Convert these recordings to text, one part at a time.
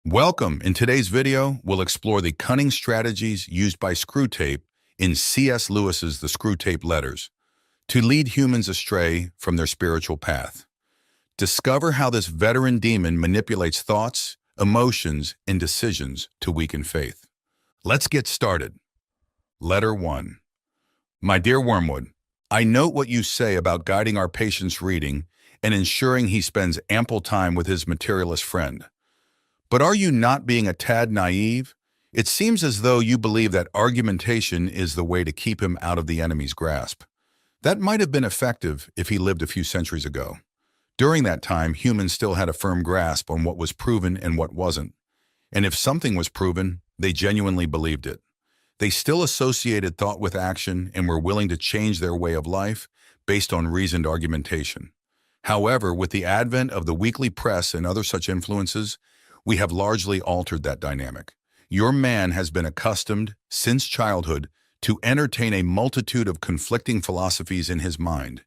Welcome. In today's video, we'll explore the cunning strategies used by Screwtape in C.S. Lewis's The Screwtape Letters to lead humans astray from their spiritual path. Discover how this veteran demon manipulates thoughts, emotions, and decisions to weaken faith. Let's get started. Letter 1. My dear Wormwood, I note what you say about guiding our patient's reading and ensuring he spends ample time with his materialist friend. But are you not being a tad naive? It seems as though you believe that argumentation is the way to keep him out of the enemy's grasp. That might have been effective if he lived a few centuries ago. During that time, humans still had a firm grasp on what was proven and what wasn't. And if something was proven, they genuinely believed it. They still associated thought with action and were willing to change their way of life based on reasoned argumentation. However, with the advent of the weekly press and other such influences, we have largely altered that dynamic. Your man has been accustomed, since childhood, to entertain a multitude of conflicting philosophies in his mind.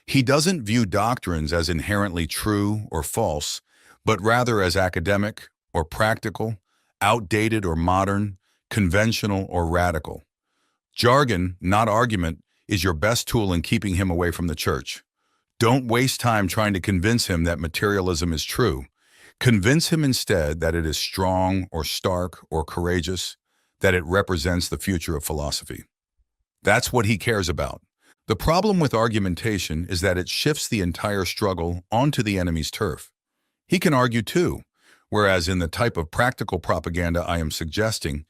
He doesn't view doctrines as inherently true or false, but rather as academic or practical, outdated or modern, conventional or radical. Jargon, not argument, is your best tool in keeping him away from the church. Don't waste time trying to convince him that materialism is true. Convince him instead that it is strong or stark or courageous, that it represents the future of philosophy. That's what he cares about. The problem with argumentation is that it shifts the entire struggle onto the enemy's turf. He can argue too, whereas in the type of practical propaganda I am suggesting,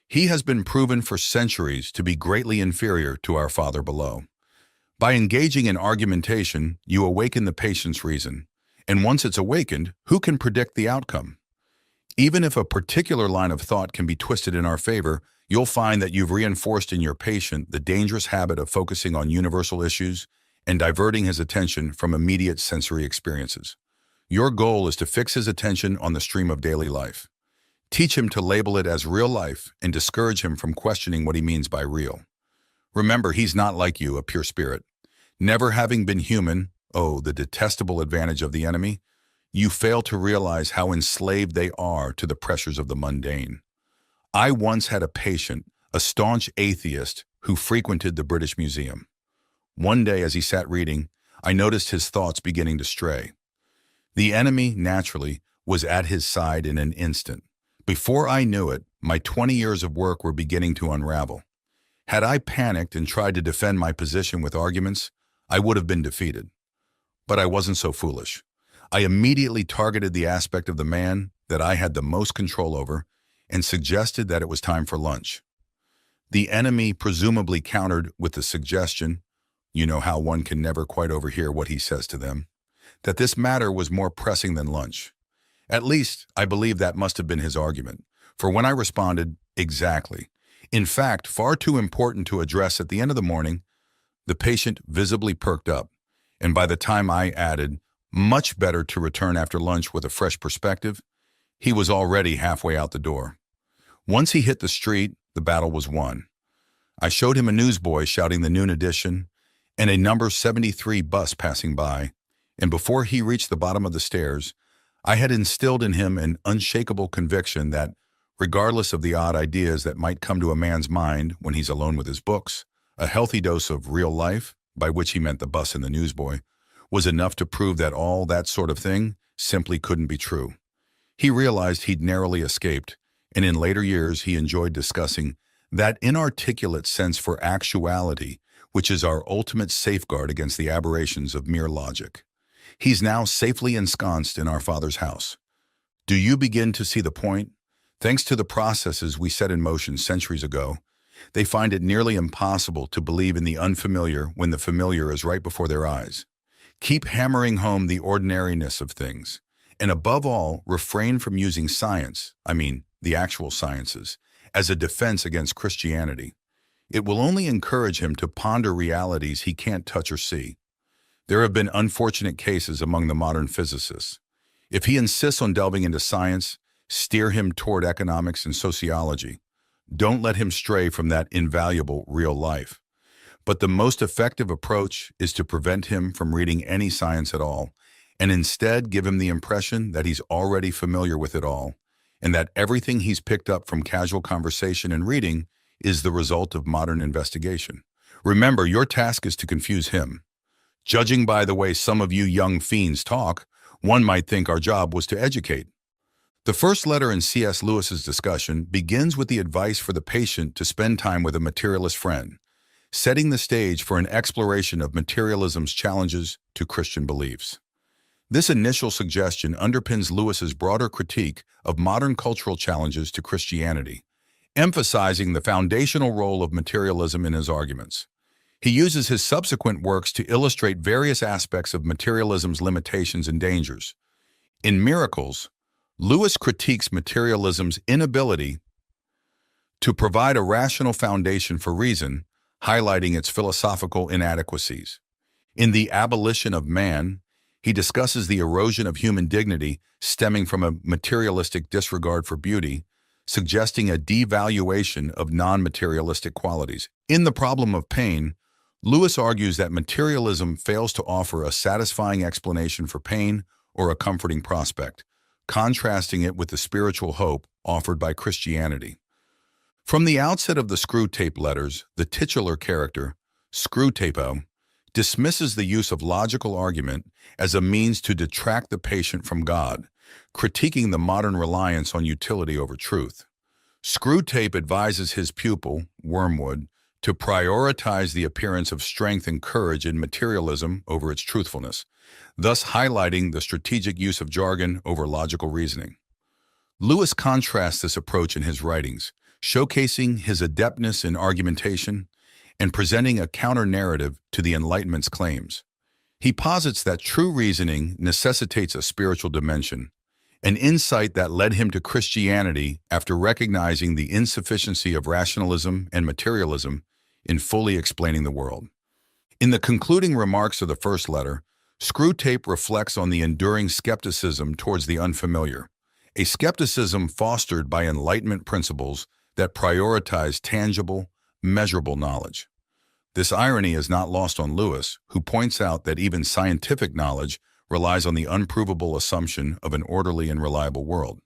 he has been proven for centuries to be greatly inferior to our Father below. By engaging in argumentation, you awaken the patient's reason. And once it's awakened, who can predict the outcome? Even if a particular line of thought can be twisted in our favor, you'll find that you've reinforced in your patient the dangerous habit of focusing on universal issues and diverting his attention from immediate sensory experiences. Your goal is to fix his attention on the stream of daily life. Teach him to label it as real life and discourage him from questioning what he means by real. Remember, he's not like you, a pure spirit. Never having been human, oh, the detestable advantage of the enemy, you fail to realize how enslaved they are to the pressures of the mundane. I once had a patient, a staunch atheist, who frequented the British Museum. One day as he sat reading, I noticed his thoughts beginning to stray. The enemy, naturally, was at his side in an instant. Before I knew it, my 20 years of work were beginning to unravel. Had I panicked and tried to defend my position with arguments, I would have been defeated. But I wasn't so foolish. I immediately targeted the aspect of the man that I had the most control over and suggested that it was time for lunch. The enemy presumably countered with the suggestion, you know how one can never quite overhear what he says to them, that this matter was more pressing than lunch. At least, I believe that must have been his argument, for when I responded, exactly, in fact, far too important to address at the end of the morning, the patient visibly perked up. And by the time I added, much better to return after lunch with a fresh perspective, he was already halfway out the door. Once he hit the street, the battle was won. I showed him a newsboy shouting the noon edition and a number 73 bus passing by, and before he reached the bottom of the stairs, I had instilled in him an unshakable conviction that, regardless of the odd ideas that might come to a man's mind when he's alone with his books, a healthy dose of real life, by which he meant the bus and the newsboy, was enough to prove that all that sort of thing simply couldn't be true. He realized he'd narrowly escaped, and in later years he enjoyed discussing that inarticulate sense for actuality, which is our ultimate safeguard against the aberrations of mere logic. He's now safely ensconced in our Father's house. Do you begin to see the point? Thanks to the processes we set in motion centuries ago, they find it nearly impossible to believe in the unfamiliar when the familiar is right before their eyes. Keep hammering home the ordinariness of things, and above all, refrain from using science, the actual sciences, as a defense against Christianity. It will only encourage him to ponder realities he can't touch or see. There have been unfortunate cases among the modern physicists. If he insists on delving into science, steer him toward economics and sociology. Don't let him stray from that invaluable real life. But the most effective approach is to prevent him from reading any science at all, and instead give him the impression that he's already familiar with it all, and that everything he's picked up from casual conversation and reading is the result of modern investigation. Remember, your task is to confuse him. Judging by the way some of you young fiends talk, one might think our job was to educate. The first letter in C.S. Lewis's discussion begins with the advice for the patient to spend time with a materialist friend, setting the stage for an exploration of materialism's challenges to Christian beliefs. This initial suggestion underpins Lewis's broader critique of modern cultural challenges to Christianity, emphasizing the foundational role of materialism in his arguments. He uses his subsequent works to illustrate various aspects of materialism's limitations and dangers. In Miracles, Lewis critiques materialism's inability to provide a rational foundation for reason, highlighting its philosophical inadequacies. In The Abolition of Man, he discusses the erosion of human dignity stemming from a materialistic disregard for beauty, suggesting a devaluation of non-materialistic qualities. In The Problem of Pain, Lewis argues that materialism fails to offer a satisfying explanation for pain or a comforting prospect, contrasting it with the spiritual hope offered by Christianity. From the outset of the Screwtape Letters, the titular character, Screwtape, dismisses the use of logical argument as a means to detract the patient from God, critiquing the modern reliance on utility over truth. Screwtape advises his pupil, Wormwood, to prioritize the appearance of strength and courage in materialism over its truthfulness, thus highlighting the strategic use of jargon over logical reasoning. Lewis contrasts this approach in his writings, showcasing his adeptness in argumentation and presenting a counter-narrative to the Enlightenment's claims. He posits that true reasoning necessitates a spiritual dimension, an insight that led him to Christianity after recognizing the insufficiency of rationalism and materialism in fully explaining the world. In the concluding remarks of the first letter, Screwtape reflects on the enduring skepticism towards the unfamiliar, a skepticism fostered by Enlightenment principles that prioritize tangible, measurable knowledge. This irony is not lost on Lewis, who points out that even scientific knowledge relies on the unprovable assumption of an orderly and reliable world.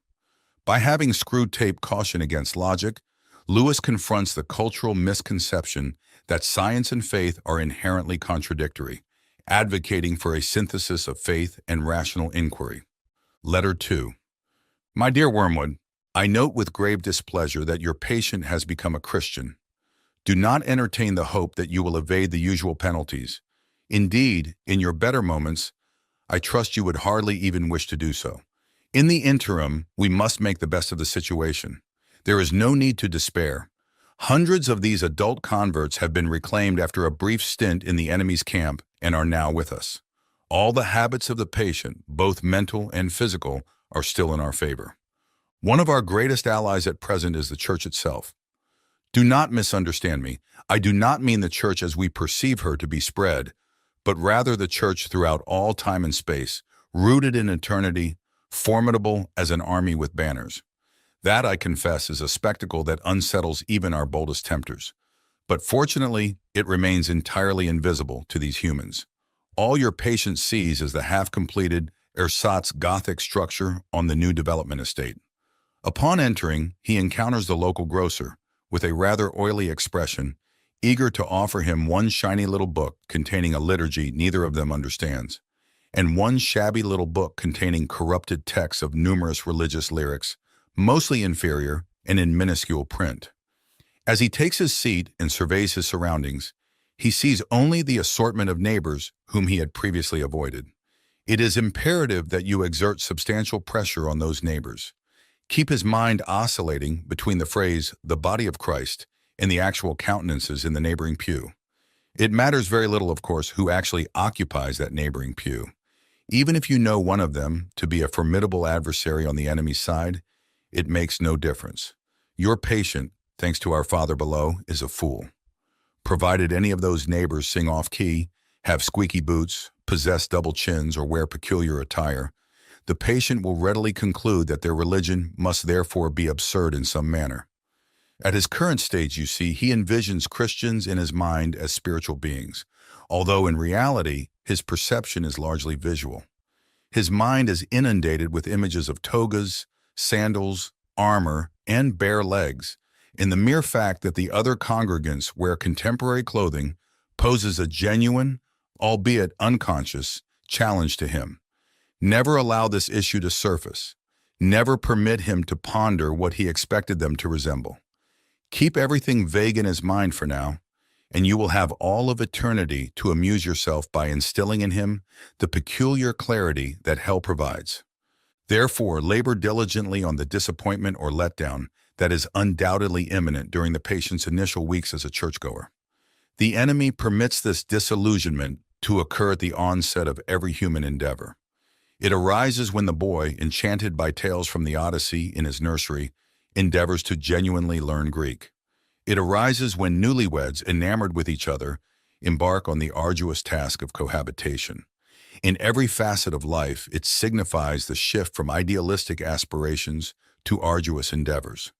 By having Screwtape caution against logic, Lewis confronts the cultural misconception that science and faith are inherently contradictory, advocating for a synthesis of faith and rational inquiry. Letter 2. My dear Wormwood, I note with grave displeasure that your patient has become a Christian. Do not entertain the hope that you will evade the usual penalties. Indeed, in your better moments, I trust you would hardly even wish to do so. In the interim, we must make the best of the situation. There is no need to despair. Hundreds of these adult converts have been reclaimed after a brief stint in the enemy's camp and are now with us. All the habits of the patient, both mental and physical, are still in our favor. One of our greatest allies at present is the church itself. Do not misunderstand me. I do not mean the church as we perceive her to be spread, but rather the church throughout all time and space, rooted in eternity, formidable as an army with banners. That, I confess, is a spectacle that unsettles even our boldest tempters. But fortunately, it remains entirely invisible to these humans. All your patient sees is the half-completed ersatz Gothic structure on the new development estate. Upon entering, he encounters the local grocer, with a rather oily expression, eager to offer him one shiny little book containing a liturgy neither of them understands, and one shabby little book containing corrupted texts of numerous religious lyrics, mostly inferior and in minuscule print. As he takes his seat and surveys his surroundings, he sees only the assortment of neighbors whom he had previously avoided. It is imperative that you exert substantial pressure on those neighbors. Keep his mind oscillating between the phrase, the body of Christ, and the actual countenances in the neighboring pew. It matters very little, of course, who actually occupies that neighboring pew. Even if you know one of them to be a formidable adversary on the enemy's side, it makes no difference. Your patient, thanks to our Father below, is a fool. Provided any of those neighbors sing off-key, have squeaky boots, possess double chins, or wear peculiar attire, the patient will readily conclude that their religion must therefore be absurd in some manner. At his current stage, you see, he envisions Christians in his mind as spiritual beings, although in reality, his perception is largely visual. His mind is inundated with images of togas, sandals, armor, and bare legs, and the mere fact that the other congregants wear contemporary clothing poses a genuine, albeit unconscious, challenge to him. Never allow this issue to surface. Never permit him to ponder what he expected them to resemble. Keep everything vague in his mind for now, and you will have all of eternity to amuse yourself by instilling in him the peculiar clarity that hell provides. Therefore, labor diligently on the disappointment or letdown that is undoubtedly imminent during the patient's initial weeks as a churchgoer. The enemy permits this disillusionment to occur at the onset of every human endeavor. It arises when the boy, enchanted by tales from the Odyssey in his nursery, endeavors to genuinely learn Greek. It arises when newlyweds, enamored with each other, embark on the arduous task of cohabitation. In every facet of life, it signifies the shift from idealistic aspirations to arduous endeavors.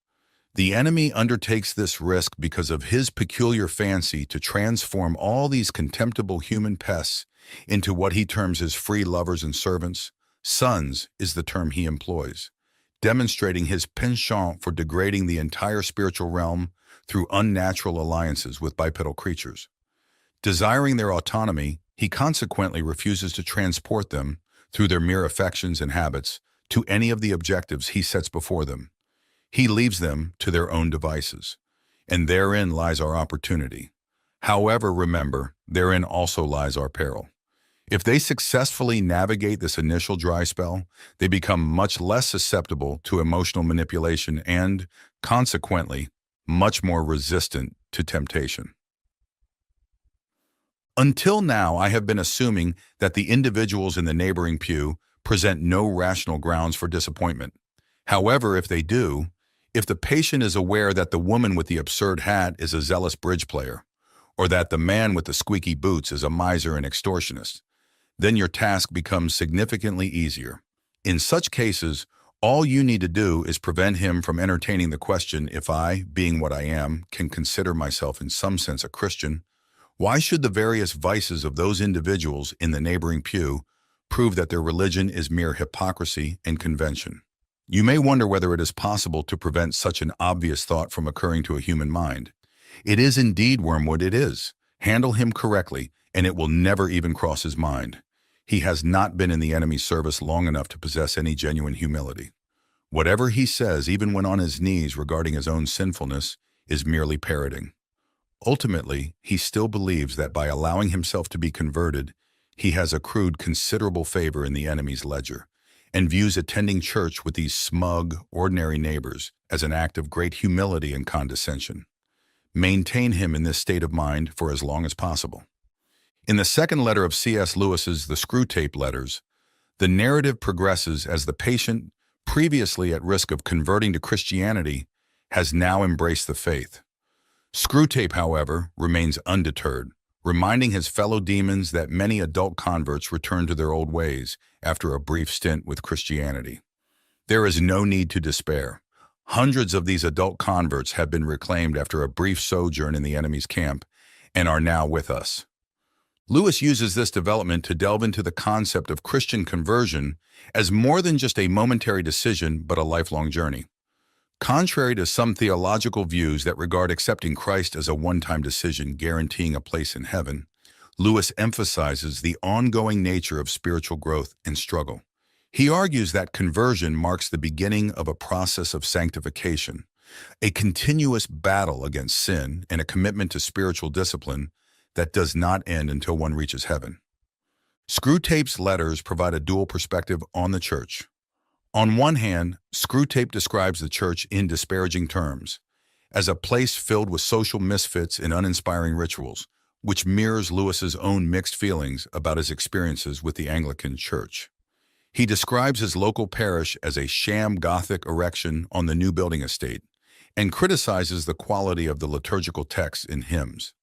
The enemy undertakes this risk because of his peculiar fancy to transform all these contemptible human pests into what he terms his free lovers and servants. Sons is the term he employs, demonstrating his penchant for degrading the entire spiritual realm through unnatural alliances with bipedal creatures. Desiring their autonomy, he consequently refuses to transport them, through their mere affections and habits, to any of the objectives he sets before them. He leaves them to their own devices, and therein lies our opportunity. However, remember, therein also lies our peril. If they successfully navigate this initial dry spell, they become much less susceptible to emotional manipulation and, consequently, much more resistant to temptation. Until now, I have been assuming that the individuals in the neighboring pew present no rational grounds for disappointment. However, if they do, if the patient is aware that the woman with the absurd hat is a zealous bridge player, or that the man with the squeaky boots is a miser and extortionist, then your task becomes significantly easier. In such cases, all you need to do is prevent him from entertaining the question, if I, being what I am, can consider myself in some sense a Christian, why should the various vices of those individuals in the neighboring pew prove that their religion is mere hypocrisy and convention? You may wonder whether it is possible to prevent such an obvious thought from occurring to a human mind. It is indeed, Wormwood, it is. Handle him correctly, and it will never even cross his mind. He has not been in the enemy's service long enough to possess any genuine humility. Whatever he says, even when on his knees regarding his own sinfulness, is merely parroting. Ultimately, he still believes that by allowing himself to be converted, he has accrued considerable favor in the enemy's ledger, and views attending church with these smug, ordinary neighbors as an act of great humility and condescension. Maintain him in this state of mind for as long as possible. In the second letter of C.S. Lewis's The Screwtape Letters, the narrative progresses as the patient, previously at risk of converting to Christianity, has now embraced the faith. Screwtape, however, remains undeterred, reminding his fellow demons that many adult converts return to their old ways after a brief stint with Christianity. There is no need to despair. Hundreds of these adult converts have been reclaimed after a brief sojourn in the enemy's camp and are now with us. Lewis uses this development to delve into the concept of Christian conversion as more than just a momentary decision but a lifelong journey. Contrary to some theological views that regard accepting Christ as a one-time decision guaranteeing a place in heaven, Lewis emphasizes the ongoing nature of spiritual growth and struggle. He argues that conversion marks the beginning of a process of sanctification, a continuous battle against sin and a commitment to spiritual discipline that does not end until one reaches heaven. Screwtape's letters provide a dual perspective on the church. On one hand, Screwtape describes the church in disparaging terms, as a place filled with social misfits and uninspiring rituals, which mirrors Lewis's own mixed feelings about his experiences with the Anglican Church. He describes his local parish as a sham Gothic erection on the new building estate, and criticizes the quality of the liturgical texts in hymns.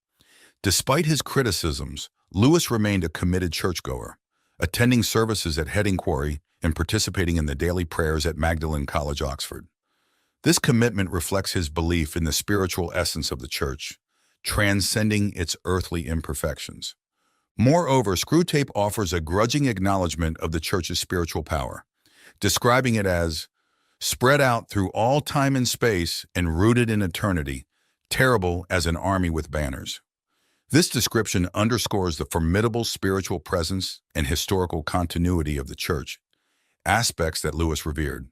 Despite his criticisms, Lewis remained a committed churchgoer, attending services at Heading Quarry and participating in the daily prayers at Magdalen College, Oxford. This commitment reflects his belief in the spiritual essence of the church, transcending its earthly imperfections. Moreover, Screwtape offers a grudging acknowledgement of the church's spiritual power, describing it as spread out through all time and space and rooted in eternity, terrible as an army with banners. This description underscores the formidable spiritual presence and historical continuity of the Church, aspects that Lewis revered.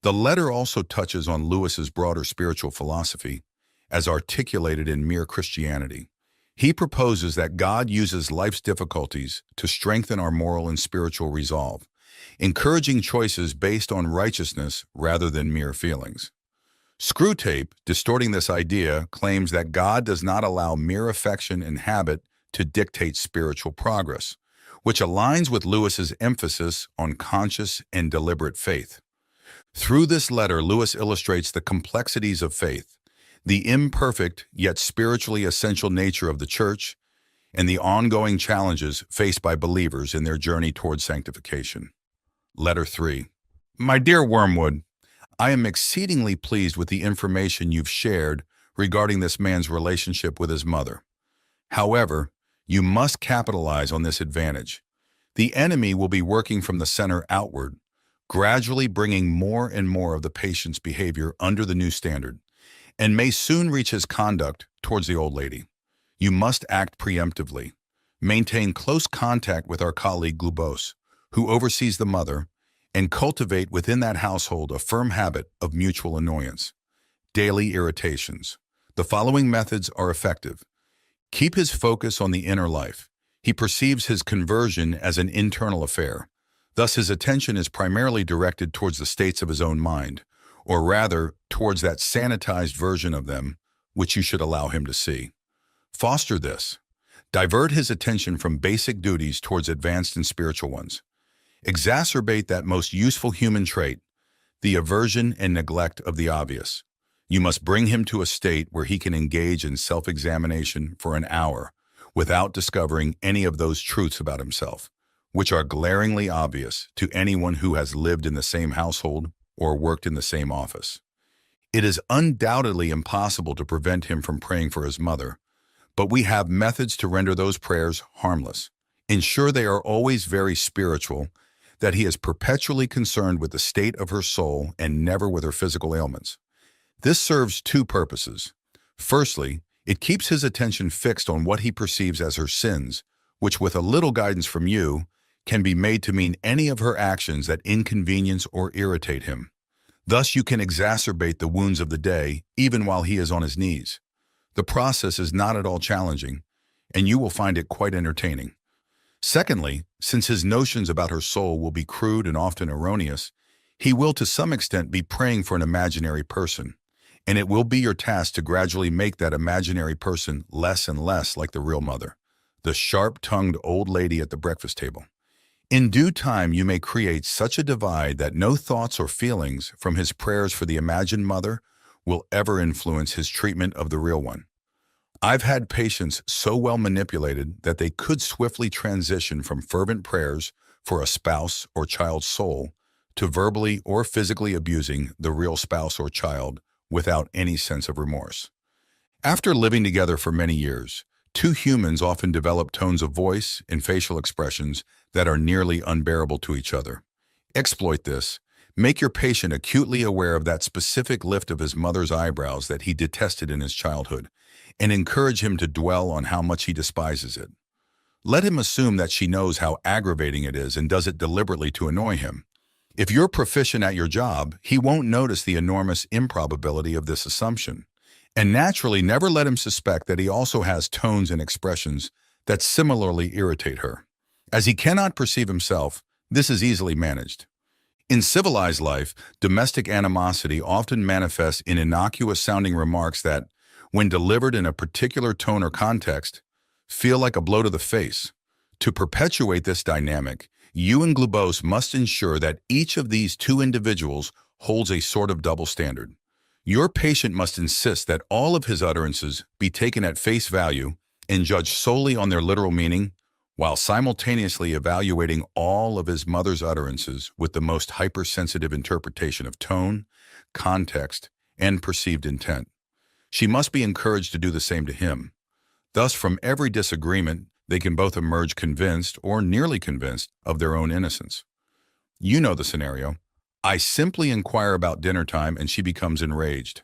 The letter also touches on Lewis's broader spiritual philosophy, as articulated in Mere Christianity. He proposes that God uses life's difficulties to strengthen our moral and spiritual resolve, encouraging choices based on righteousness rather than mere feelings. Screwtape, distorting this idea, claims that God does not allow mere affection and habit to dictate spiritual progress, which aligns with Lewis's emphasis on conscious and deliberate faith. Through this letter, Lewis illustrates the complexities of faith, the imperfect yet spiritually essential nature of the Church, and the ongoing challenges faced by believers in their journey towards sanctification. Letter 3. My dear Wormwood, I am exceedingly pleased with the information you've shared regarding this man's relationship with his mother. However, you must capitalize on this advantage. The enemy will be working from the center outward, gradually bringing more and more of the patient's behavior under the new standard, and may soon reach his conduct towards the old lady. You must act preemptively. Maintain close contact with our colleague Glubose, who oversees the mother, and cultivate within that household a firm habit of mutual annoyance. Daily irritations. The following methods are effective. Keep his focus on the inner life. He perceives his conversion as an internal affair. Thus, his attention is primarily directed towards the states of his own mind, or rather, towards that sanitized version of them, which you should allow him to see. Foster this. Divert his attention from basic duties towards advanced and spiritual ones. Exacerbate that most useful human trait, the aversion and neglect of the obvious. You must bring him to a state where he can engage in self-examination for an hour without discovering any of those truths about himself, which are glaringly obvious to anyone who has lived in the same household or worked in the same office. It is undoubtedly impossible to prevent him from praying for his mother, but we have methods to render those prayers harmless. Ensure they are always very spiritual, that he is perpetually concerned with the state of her soul and never with her physical ailments. This serves two purposes. Firstly, it keeps his attention fixed on what he perceives as her sins, which with a little guidance from you, can be made to mean any of her actions that inconvenience or irritate him. Thus you can exacerbate the wounds of the day, even while he is on his knees. The process is not at all challenging, and you will find it quite entertaining. Secondly, since his notions about her soul will be crude and often erroneous, he will to some extent be praying for an imaginary person, and it will be your task to gradually make that imaginary person less and less like the real mother, the sharp-tongued old lady at the breakfast table. In due time, you may create such a divide that no thoughts or feelings from his prayers for the imagined mother will ever influence his treatment of the real one. I've had patients so well manipulated that they could swiftly transition from fervent prayers for a spouse or child's soul to verbally or physically abusing the real spouse or child without any sense of remorse. After living together for many years, two humans often develop tones of voice and facial expressions that are nearly unbearable to each other. Exploit this. Make your patient acutely aware of that specific lift of his mother's eyebrows that he detested in his childhood, and encourage him to dwell on how much he despises it. Let him assume that she knows how aggravating it is and does it deliberately to annoy him. If you're proficient at your job, he won't notice the enormous improbability of this assumption. And naturally, never let him suspect that he also has tones and expressions that similarly irritate her. As he cannot perceive himself, this is easily managed. In civilized life, domestic animosity often manifests in innocuous-sounding remarks that, when delivered in a particular tone or context, feel like a blow to the face. To perpetuate this dynamic, you and Glubose must ensure that each of these two individuals holds a sort of double standard. Your patient must insist that all of his utterances be taken at face value and judged solely on their literal meaning, while simultaneously evaluating all of his mother's utterances with the most hypersensitive interpretation of tone, context, and perceived intent. She must be encouraged to do the same to him. Thus, from every disagreement, they can both emerge convinced or nearly convinced of their own innocence. You know the scenario. I simply inquire about dinner time and she becomes enraged.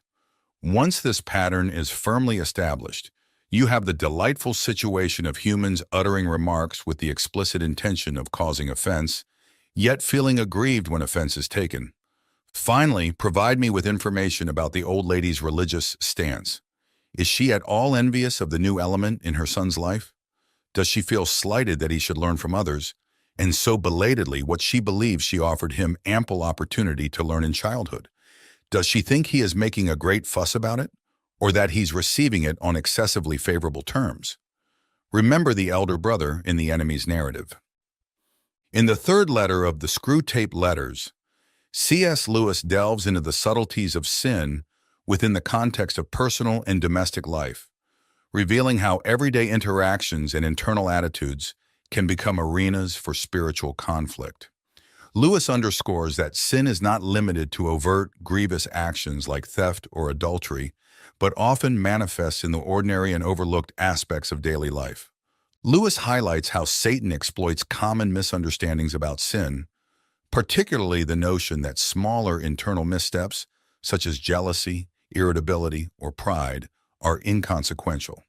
Once this pattern is firmly established, you have the delightful situation of humans uttering remarks with the explicit intention of causing offense, yet feeling aggrieved when offense is taken. Finally, provide me with information about the old lady's religious stance. Is she at all envious of the new element in her son's life? Does she feel slighted that he should learn from others, and so belatedly what she believes she offered him ample opportunity to learn in childhood? Does she think he is making a great fuss about it, or that he's receiving it on excessively favorable terms? Remember the elder brother in the enemy's narrative. In the third letter of the Screwtape Letters, C.S. Lewis delves into the subtleties of sin within the context of personal and domestic life, revealing how everyday interactions and internal attitudes can become arenas for spiritual conflict. Lewis underscores that sin is not limited to overt, grievous actions like theft or adultery, but often manifests in the ordinary and overlooked aspects of daily life. Lewis highlights how Satan exploits common misunderstandings about sin, particularly the notion that smaller internal missteps, such as jealousy, irritability, or pride, are inconsequential.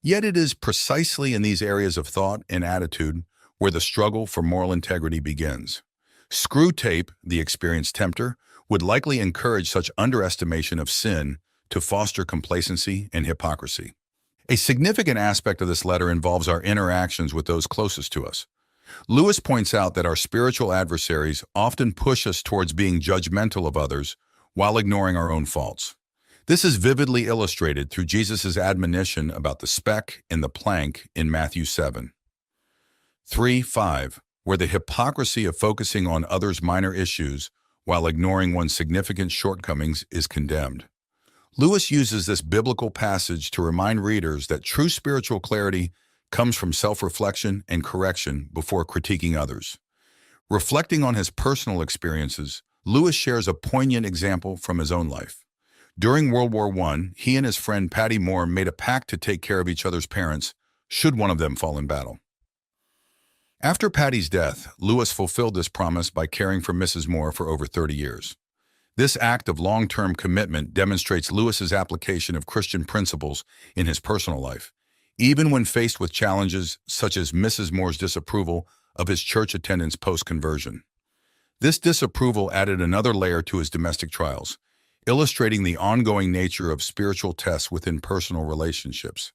Yet it is precisely in these areas of thought and attitude where the struggle for moral integrity begins. Screwtape, the experienced tempter, would likely encourage such underestimation of sin to foster complacency and hypocrisy. A significant aspect of this letter involves our interactions with those closest to us. Lewis points out that our spiritual adversaries often push us towards being judgmental of others while ignoring our own faults. This is vividly illustrated through Jesus' admonition about the speck and the plank in Matthew 7. 3:5, where the hypocrisy of focusing on others' minor issues while ignoring one's significant shortcomings is condemned. Lewis uses this biblical passage to remind readers that true spiritual clarity comes from self-reflection and correction before critiquing others. Reflecting on his personal experiences, Lewis shares a poignant example from his own life. During World War I, he and his friend Patty Moore made a pact to take care of each other's parents should one of them fall in battle. After Patty's death, Lewis fulfilled this promise by caring for Mrs. Moore for over 30 years. This act of long-term commitment demonstrates Lewis's application of Christian principles in his personal life, even when faced with challenges such as Mrs. Moore's disapproval of his church attendance post-conversion. This disapproval added another layer to his domestic trials, illustrating the ongoing nature of spiritual tests within personal relationships.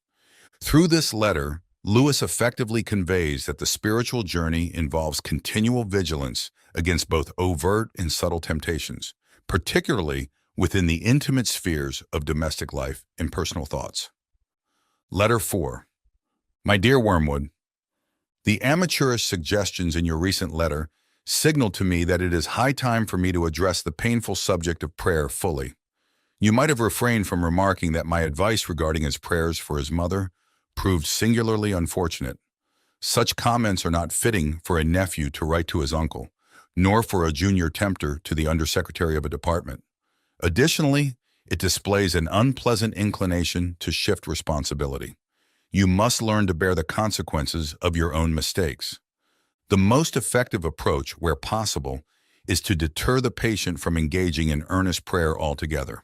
Through this letter, Lewis effectively conveys that the spiritual journey involves continual vigilance against both overt and subtle temptations, particularly within the intimate spheres of domestic life and personal thoughts. Letter 4. My dear Wormwood, the amateurish suggestions in your recent letter signal to me that it is high time for me to address the painful subject of prayer fully. You might have refrained from remarking that my advice regarding his prayers for his mother proved singularly unfortunate. Such comments are not fitting for a nephew to write to his uncle, nor for a junior tempter to the undersecretary of a department. Additionally, it displays an unpleasant inclination to shift responsibility. You must learn to bear the consequences of your own mistakes. The most effective approach, where possible, is to deter the patient from engaging in earnest prayer altogether.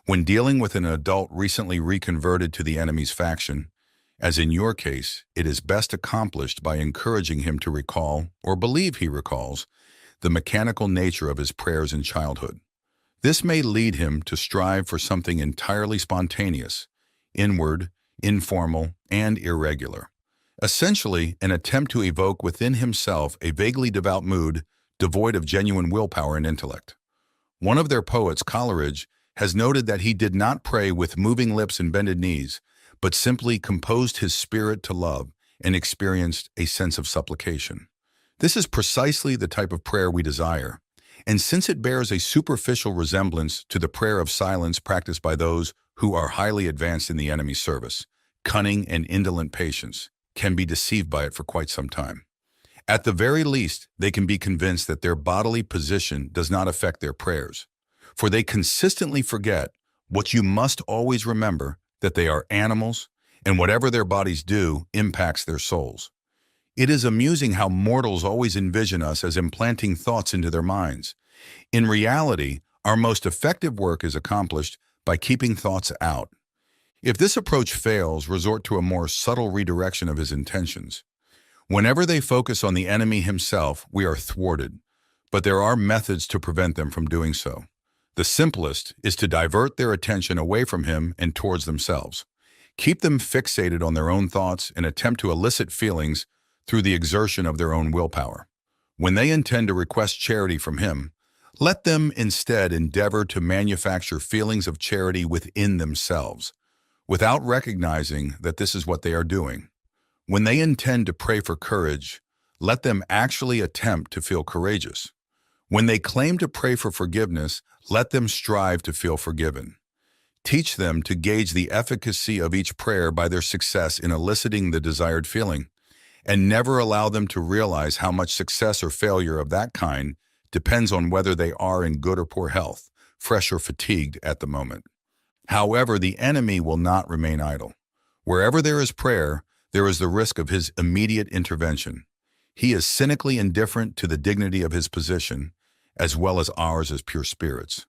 When dealing with an adult recently reconverted to the enemy's faction, as in your case, it is best accomplished by encouraging him to recall, or believe he recalls, the mechanical nature of his prayers in childhood. This may lead him to strive for something entirely spontaneous, inward, informal, and irregular. Essentially, an attempt to evoke within himself a vaguely devout mood devoid of genuine willpower and intellect. One of their poets, Coleridge, has noted that he did not pray with moving lips and bended knees, but simply composed his spirit to love and experienced a sense of supplication. This is precisely the type of prayer we desire, and since it bears a superficial resemblance to the prayer of silence practiced by those who are highly advanced in the enemy's service, cunning and indolent patients can be deceived by it for quite some time. At the very least, they can be convinced that their bodily position does not affect their prayers, for they consistently forget what you must always remember, that they are animals, and whatever their bodies do impacts their souls. It is amusing how mortals always envision us as implanting thoughts into their minds, In reality, our most effective work is accomplished by keeping thoughts out. If this approach fails, resort to a more subtle redirection of his intentions. Whenever they focus on the enemy himself, we are thwarted, but there are methods to prevent them from doing so. The simplest is to divert their attention away from him and towards themselves. Keep them fixated on their own thoughts and attempt to elicit feelings through the exertion of their own willpower. When they intend to request charity from him, let them instead endeavor to manufacture feelings of charity within themselves, without recognizing that this is what they are doing. When they intend to pray for courage, let them actually attempt to feel courageous. When they claim to pray for forgiveness, let them strive to feel forgiven. Teach them to gauge the efficacy of each prayer by their success in eliciting the desired feeling, and never allow them to realize how much success or failure of that kind depends on whether they are in good or poor health, fresh or fatigued at the moment. However, the enemy will not remain idle. Wherever there is prayer, there is the risk of his immediate intervention. He is cynically indifferent to the dignity of his position, as well as ours as pure spirits,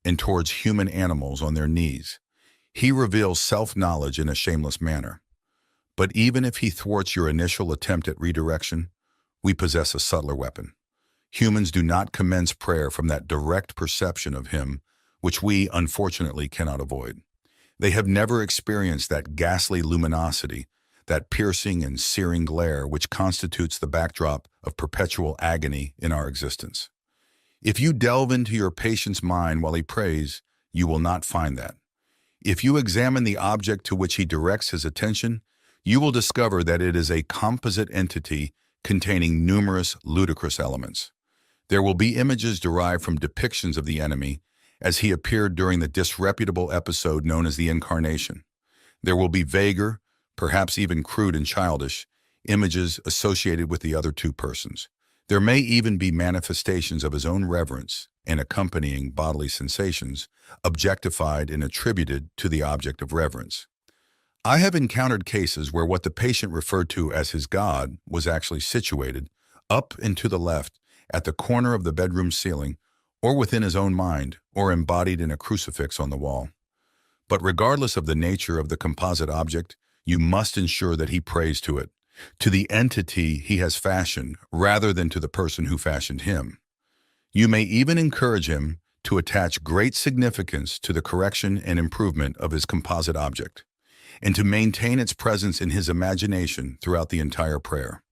and towards human animals on their knees. He reveals self-knowledge in a shameless manner. But even if he thwarts your initial attempt at redirection, we possess a subtler weapon. Humans do not commence prayer from that direct perception of him, which we, unfortunately, cannot avoid. They have never experienced that ghastly luminosity, that piercing and searing glare which constitutes the backdrop of perpetual agony in our existence. If you delve into your patient's mind while he prays, you will not find that. If you examine the object to which he directs his attention, you will discover that it is a composite entity containing numerous ludicrous elements. There will be images derived from depictions of the enemy as he appeared during the disreputable episode known as the Incarnation. There will be vaguer, perhaps even crude and childish, images associated with the other two persons. There may even be manifestations of his own reverence and accompanying bodily sensations, objectified and attributed to the object of reverence. I have encountered cases where what the patient referred to as his God was actually situated up and to the left at the corner of the bedroom ceiling, or within his own mind, or embodied in a crucifix on the wall. But regardless of the nature of the composite object, you must ensure that he prays to it, to the entity he has fashioned, rather than to the person who fashioned him. You may even encourage him to attach great significance to the correction and improvement of his composite object, and to maintain its presence in his imagination throughout the entire prayer.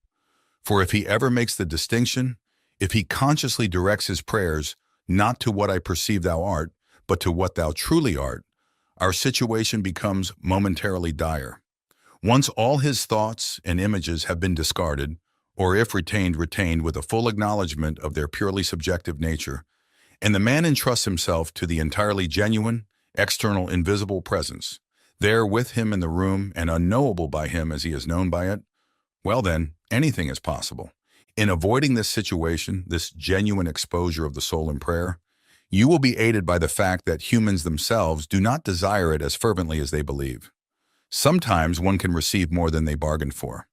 For if he ever makes the distinction, if he consciously directs his prayers not to what I perceive thou art, but to what thou truly art, our situation becomes momentarily dire. Once all his thoughts and images have been discarded, or if retained with a full acknowledgement of their purely subjective nature, and the man entrusts himself to the entirely genuine, external, invisible presence, there with him in the room and unknowable by him as he is known by it, well then, anything is possible. In avoiding this situation, this genuine exposure of the soul in prayer, you will be aided by the fact that humans themselves do not desire it as fervently as they believe. Sometimes one can receive more than they bargained for.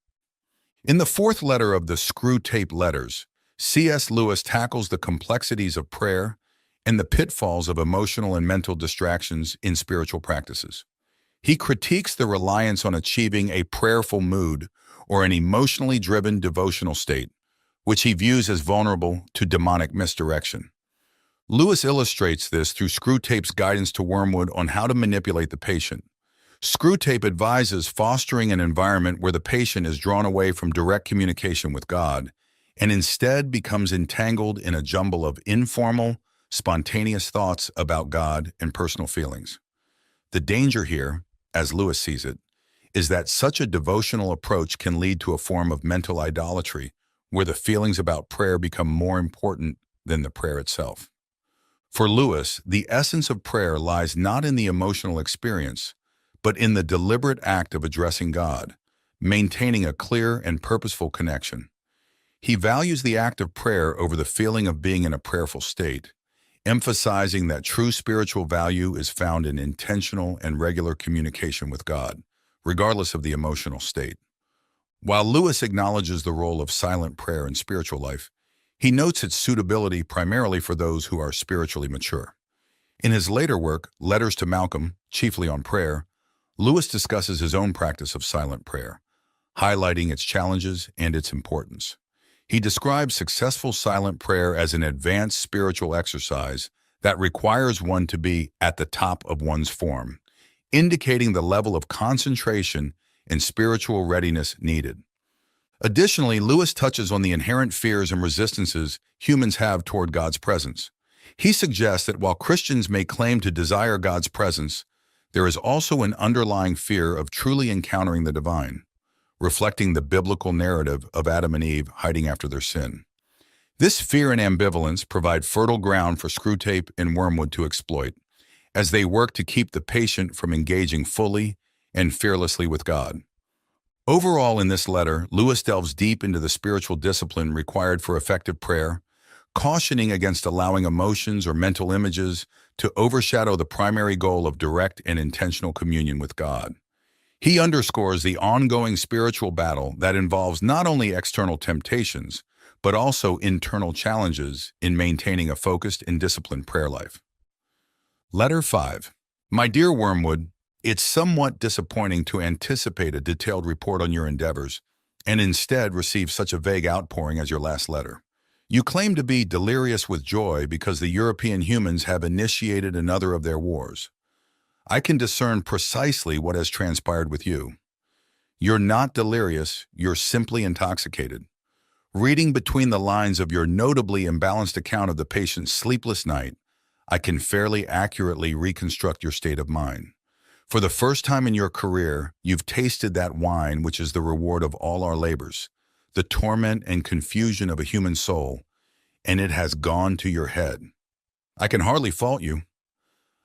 In the fourth letter of the Screw Tape Letters, C.S. Lewis tackles the complexities of prayer and the pitfalls of emotional and mental distractions in spiritual practices. He critiques the reliance on achieving a prayerful mood or an emotionally driven devotional state, which he views as vulnerable to demonic misdirection. Lewis illustrates this through Screwtape's guidance to Wormwood on how to manipulate the patient. Screwtape advises fostering an environment where the patient is drawn away from direct communication with God and instead becomes entangled in a jumble of informal, spontaneous thoughts about God and personal feelings. The danger here, as Lewis sees it, is that such a devotional approach can lead to a form of mental idolatry where the feelings about prayer become more important than the prayer itself. For Lewis, the essence of prayer lies not in the emotional experience, but in the deliberate act of addressing God, maintaining a clear and purposeful connection. He values the act of prayer over the feeling of being in a prayerful state, emphasizing that true spiritual value is found in intentional and regular communication with God, regardless of the emotional state. While Lewis acknowledges the role of silent prayer in spiritual life, He notes its suitability primarily for those who are spiritually mature. In his later work, Letters to Malcolm, chiefly on prayer, Lewis discusses his own practice of silent prayer, highlighting its challenges and its importance. He describes successful silent prayer as an advanced spiritual exercise that requires one to be at the top of one's form, indicating the level of concentration and spiritual readiness needed. Additionally, Lewis touches on the inherent fears and resistances humans have toward God's presence. He suggests that while Christians may claim to desire God's presence, there is also an underlying fear of truly encountering the divine, reflecting the biblical narrative of Adam and Eve hiding after their sin. This fear and ambivalence provide fertile ground for Screwtape and Wormwood to exploit, as they work to keep the patient from engaging fully and fearlessly with God. Overall, in this letter, Lewis delves deep into the spiritual discipline required for effective prayer, cautioning against allowing emotions or mental images to overshadow the primary goal of direct and intentional communion with God. He underscores the ongoing spiritual battle that involves not only external temptations, but also internal challenges in maintaining a focused and disciplined prayer life. Letter 5. My dear Wormwood, it's somewhat disappointing to anticipate a detailed report on your endeavors and instead receive such a vague outpouring as your last letter. You claim to be delirious with joy because the European humans have initiated another of their wars. I can discern precisely what has transpired with you. You're not delirious, you're simply intoxicated. Reading between the lines of your notably imbalanced account of the patient's sleepless night, I can fairly accurately reconstruct your state of mind. For the first time in your career, you've tasted that wine which is the reward of all our labors, the torment and confusion of a human soul, and it has gone to your head. I can hardly fault you.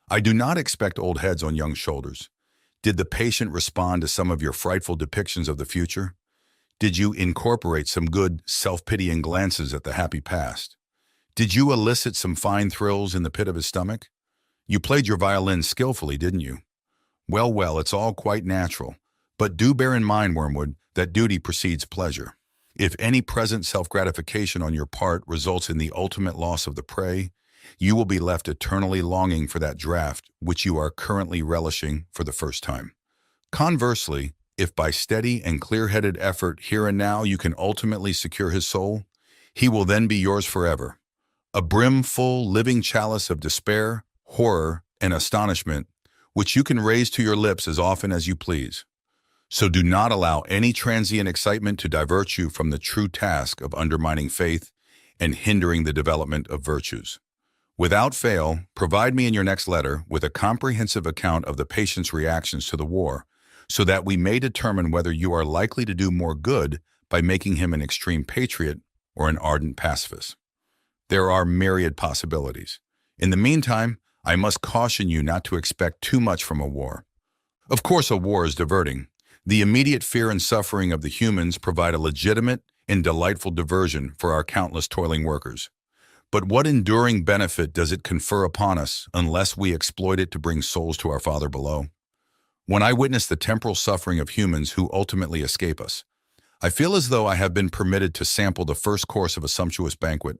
I do not expect old heads on young shoulders. Did the patient respond to some of your frightful depictions of the future? Did you incorporate some good, self-pitying glances at the happy past? Did you elicit some fine thrills in the pit of his stomach? You played your violin skillfully, didn't you? Well, it's all quite natural. But do bear in mind, Wormwood, that duty precedes pleasure. If any present self-gratification on your part results in the ultimate loss of the prey, you will be left eternally longing for that draught which you are currently relishing for the first time. Conversely, if by steady and clear-headed effort here and now you can ultimately secure his soul, he will then be yours forever. A brimful, living chalice of despair, horror, and astonishment, which you can raise to your lips as often as you please. So do not allow any transient excitement to divert you from the true task of undermining faith and hindering the development of virtues. Without fail, provide me in your next letter with a comprehensive account of the patient's reactions to the war, so that we may determine whether you are likely to do more good by making him an extreme patriot or an ardent pacifist. There are myriad possibilities. In the meantime, I must caution you not to expect too much from a war. Of course, a war is diverting. The immediate fear and suffering of the humans provide a legitimate and delightful diversion for our countless toiling workers. But what enduring benefit does it confer upon us unless we exploit it to bring souls to our Father below? When I witness the temporal suffering of humans who ultimately escape us, I feel as though I have been permitted to sample the first course of a sumptuous banquet,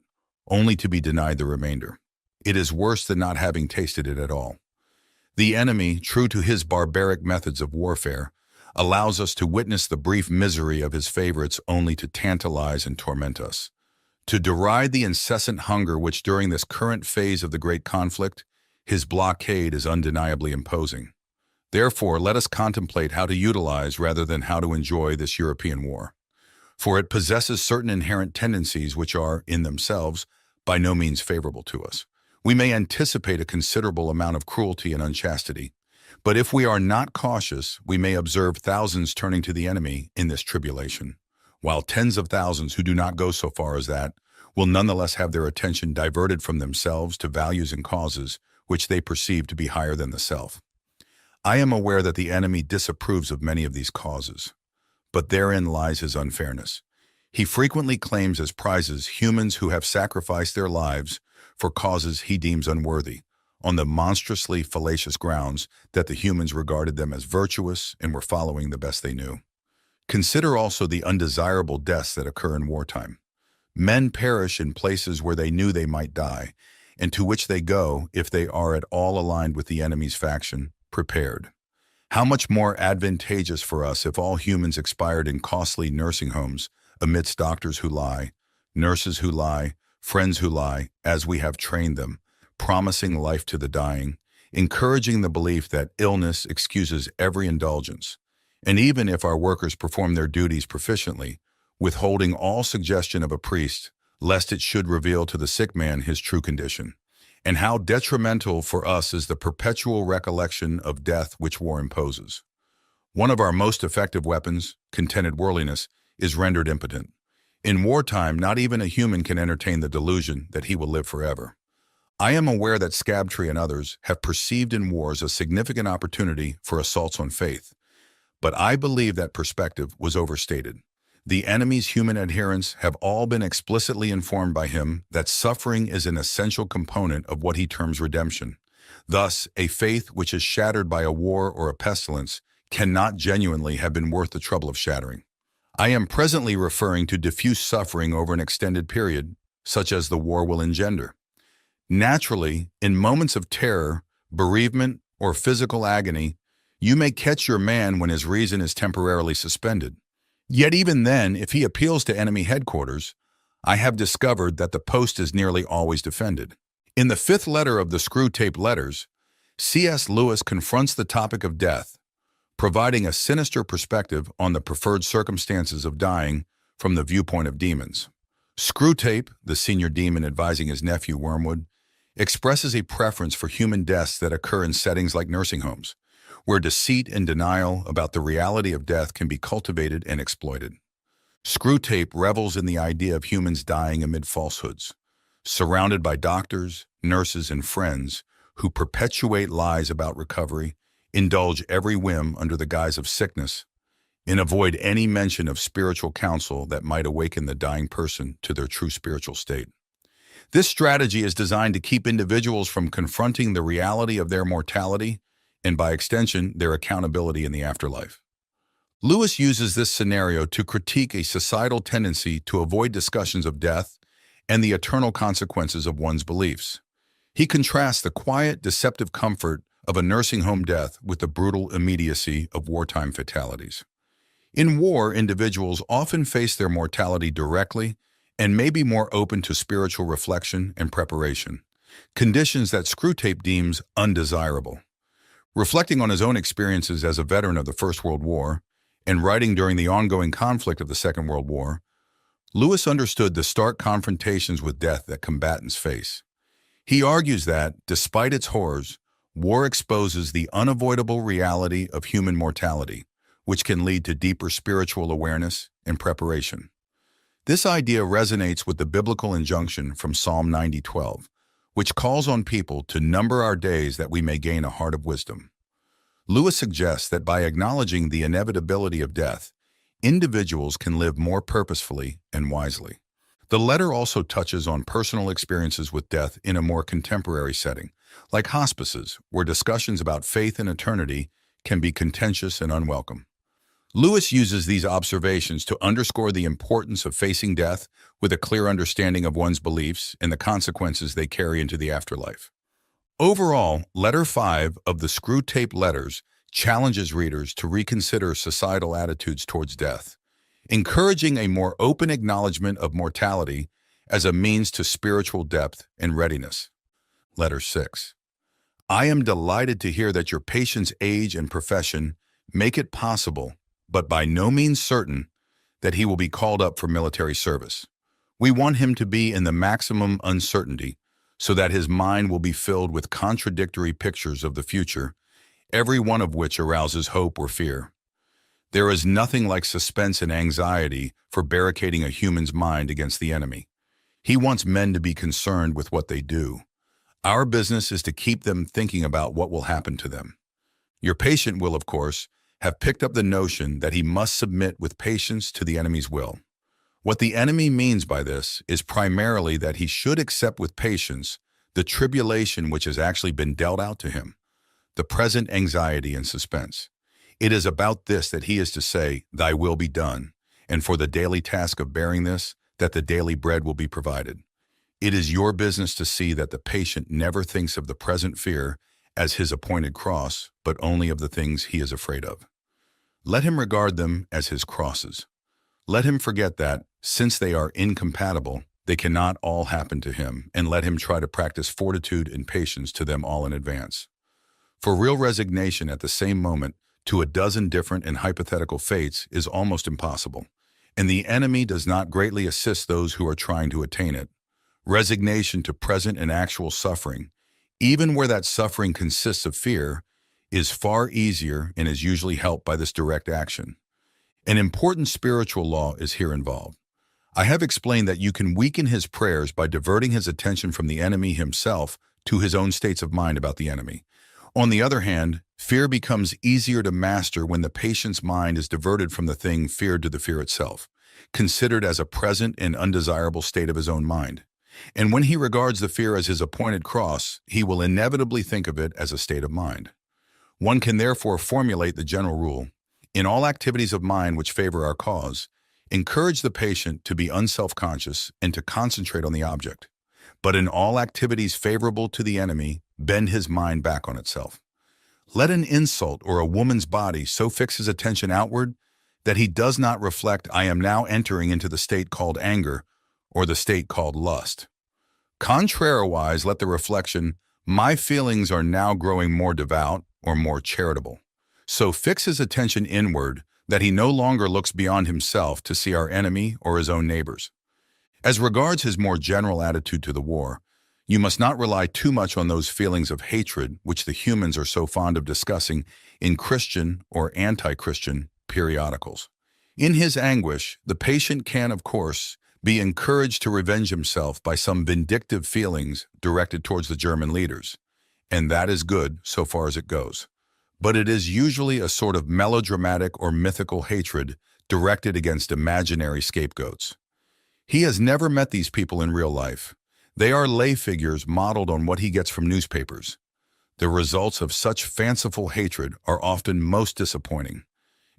only to be denied the remainder. It is worse than not having tasted it at all. The enemy, true to his barbaric methods of warfare, allows us to witness the brief misery of his favorites only to tantalize and torment us. To deride the incessant hunger which during this current phase of the great conflict, his blockade is undeniably imposing. Therefore, let us contemplate how to utilize rather than how to enjoy this European war. For it possesses certain inherent tendencies which are, in themselves, by no means favorable to us. We may anticipate a considerable amount of cruelty and unchastity, but if we are not cautious, we may observe thousands turning to the enemy in this tribulation, while tens of thousands who do not go so far as that will nonetheless have their attention diverted from themselves to values and causes which they perceive to be higher than the self. I am aware that the enemy disapproves of many of these causes, but therein lies his unfairness. He frequently claims as prizes humans who have sacrificed their lives for causes he deems unworthy, on the monstrously fallacious grounds that the humans regarded them as virtuous and were following the best they knew. Consider also the undesirable deaths that occur in wartime. Men perish in places where they knew they might die, and to which they go, if they are at all aligned with the enemy's faction, prepared. How much more advantageous for us if all humans expired in costly nursing homes amidst doctors who lie, nurses who lie, friends who lie, as we have trained them, promising life to the dying, encouraging the belief that illness excuses every indulgence, and even if our workers perform their duties proficiently, withholding all suggestion of a priest, lest it should reveal to the sick man his true condition. And how detrimental for us is the perpetual recollection of death which war imposes. One of our most effective weapons, contented worldliness, is rendered impotent. In wartime, not even a human can entertain the delusion that he will live forever. I am aware that Scabtree and others have perceived in wars a significant opportunity for assaults on faith, but I believe that perspective was overstated. The enemy's human adherents have all been explicitly informed by him that suffering is an essential component of what he terms redemption. Thus, a faith which is shattered by a war or a pestilence cannot genuinely have been worth the trouble of shattering. I am presently referring to diffuse suffering over an extended period, such as the war will engender. Naturally, in moments of terror, bereavement, or physical agony, you may catch your man when his reason is temporarily suspended. Yet even then, if he appeals to enemy headquarters, I have discovered that the post is nearly always defended. In the 5th letter of the Screwtape Letters, C.S. Lewis confronts the topic of death, providing a sinister perspective on the preferred circumstances of dying from the viewpoint of demons. Screwtape, the senior demon advising his nephew Wormwood, expresses a preference for human deaths that occur in settings like nursing homes, where deceit and denial about the reality of death can be cultivated and exploited. Screwtape revels in the idea of humans dying amid falsehoods, surrounded by doctors, nurses, and friends who perpetuate lies about recovery, indulge every whim under the guise of sickness, and avoid any mention of spiritual counsel that might awaken the dying person to their true spiritual state. This strategy is designed to keep individuals from confronting the reality of their mortality and, by extension, their accountability in the afterlife. Lewis uses this scenario to critique a societal tendency to avoid discussions of death and the eternal consequences of one's beliefs. He contrasts the quiet, deceptive comfort of a nursing home death with the brutal immediacy of wartime fatalities. In war, individuals often face their mortality directly and may be more open to spiritual reflection and preparation, conditions that Screwtape deems undesirable. Reflecting on his own experiences as a veteran of the First World War and writing during the ongoing conflict of the Second World War, Lewis understood the stark confrontations with death that combatants face. He argues that, despite its horrors, war exposes the unavoidable reality of human mortality, which can lead to deeper spiritual awareness and preparation. This idea resonates with the biblical injunction from Psalm 90:12, which calls on people to number our days that we may gain a heart of wisdom. Lewis suggests that by acknowledging the inevitability of death, individuals can live more purposefully and wisely. The letter also touches on personal experiences with death in a more contemporary setting, like hospices, where discussions about faith and eternity can be contentious and unwelcome. Lewis uses these observations to underscore the importance of facing death with a clear understanding of one's beliefs and the consequences they carry into the afterlife. Overall, Letter 5 of the Screwtape Letters challenges readers to reconsider societal attitudes towards death, encouraging a more open acknowledgement of mortality as a means to spiritual depth and readiness. Letter 6. I am delighted to hear that your patient's age and profession make it possible, but by no means certain, that he will be called up for military service. We want him to be in the maximum uncertainty so that his mind will be filled with contradictory pictures of the future, every one of which arouses hope or fear. There is nothing like suspense and anxiety for barricading a human's mind against the enemy. He wants men to be concerned with what they do. Our business is to keep them thinking about what will happen to them. Your patient will, of course, have picked up the notion that he must submit with patience to the enemy's will. What the enemy means by this is primarily that he should accept with patience the tribulation which has actually been dealt out to him, the present anxiety and suspense. It is about this that he is to say, "Thy will be done," and for the daily task of bearing this, that the daily bread will be provided. It is your business to see that the patient never thinks of the present fear as his appointed cross, but only of the things he is afraid of. Let him regard them as his crosses. Let him forget that, since they are incompatible, they cannot all happen to him, and let him try to practice fortitude and patience to them all in advance. For real resignation at the same moment to a dozen different and hypothetical fates is almost impossible, and the enemy does not greatly assist those who are trying to attain it. Resignation to present and actual suffering, even where that suffering consists of fear, is far easier and is usually helped by this direct action. An important spiritual law is here involved. I have explained that you can weaken his prayers by diverting his attention from the enemy himself to his own states of mind about the enemy. On the other hand, fear becomes easier to master when the patient's mind is diverted from the thing feared to the fear itself, considered as a present and undesirable state of his own mind. And when he regards the fear as his appointed cross, he will inevitably think of it as a state of mind. One can therefore formulate the general rule: in all activities of mind which favor our cause, encourage the patient to be unself-conscious and to concentrate on the object. But in all activities favorable to the enemy, bend his mind back on itself. Let an insult or a woman's body so fix his attention outward that he does not reflect, "I am now entering into the state called anger," or the state called lust. Contrariwise, let the reflection, "My feelings are now growing more devout," or more charitable. So fix his attention inward that he no longer looks beyond himself to see our enemy or his own neighbors. As regards his more general attitude to the war, you must not rely too much on those feelings of hatred which the humans are so fond of discussing in Christian or anti-Christian periodicals. In his anguish, the patient can, of course, be encouraged to revenge himself by some vindictive feelings directed towards the German leaders, and that is good so far as it goes. But it is usually a sort of melodramatic or mythical hatred directed against imaginary scapegoats. He has never met these people in real life. They are lay figures modeled on what he gets from newspapers. The results of such fanciful hatred are often most disappointing.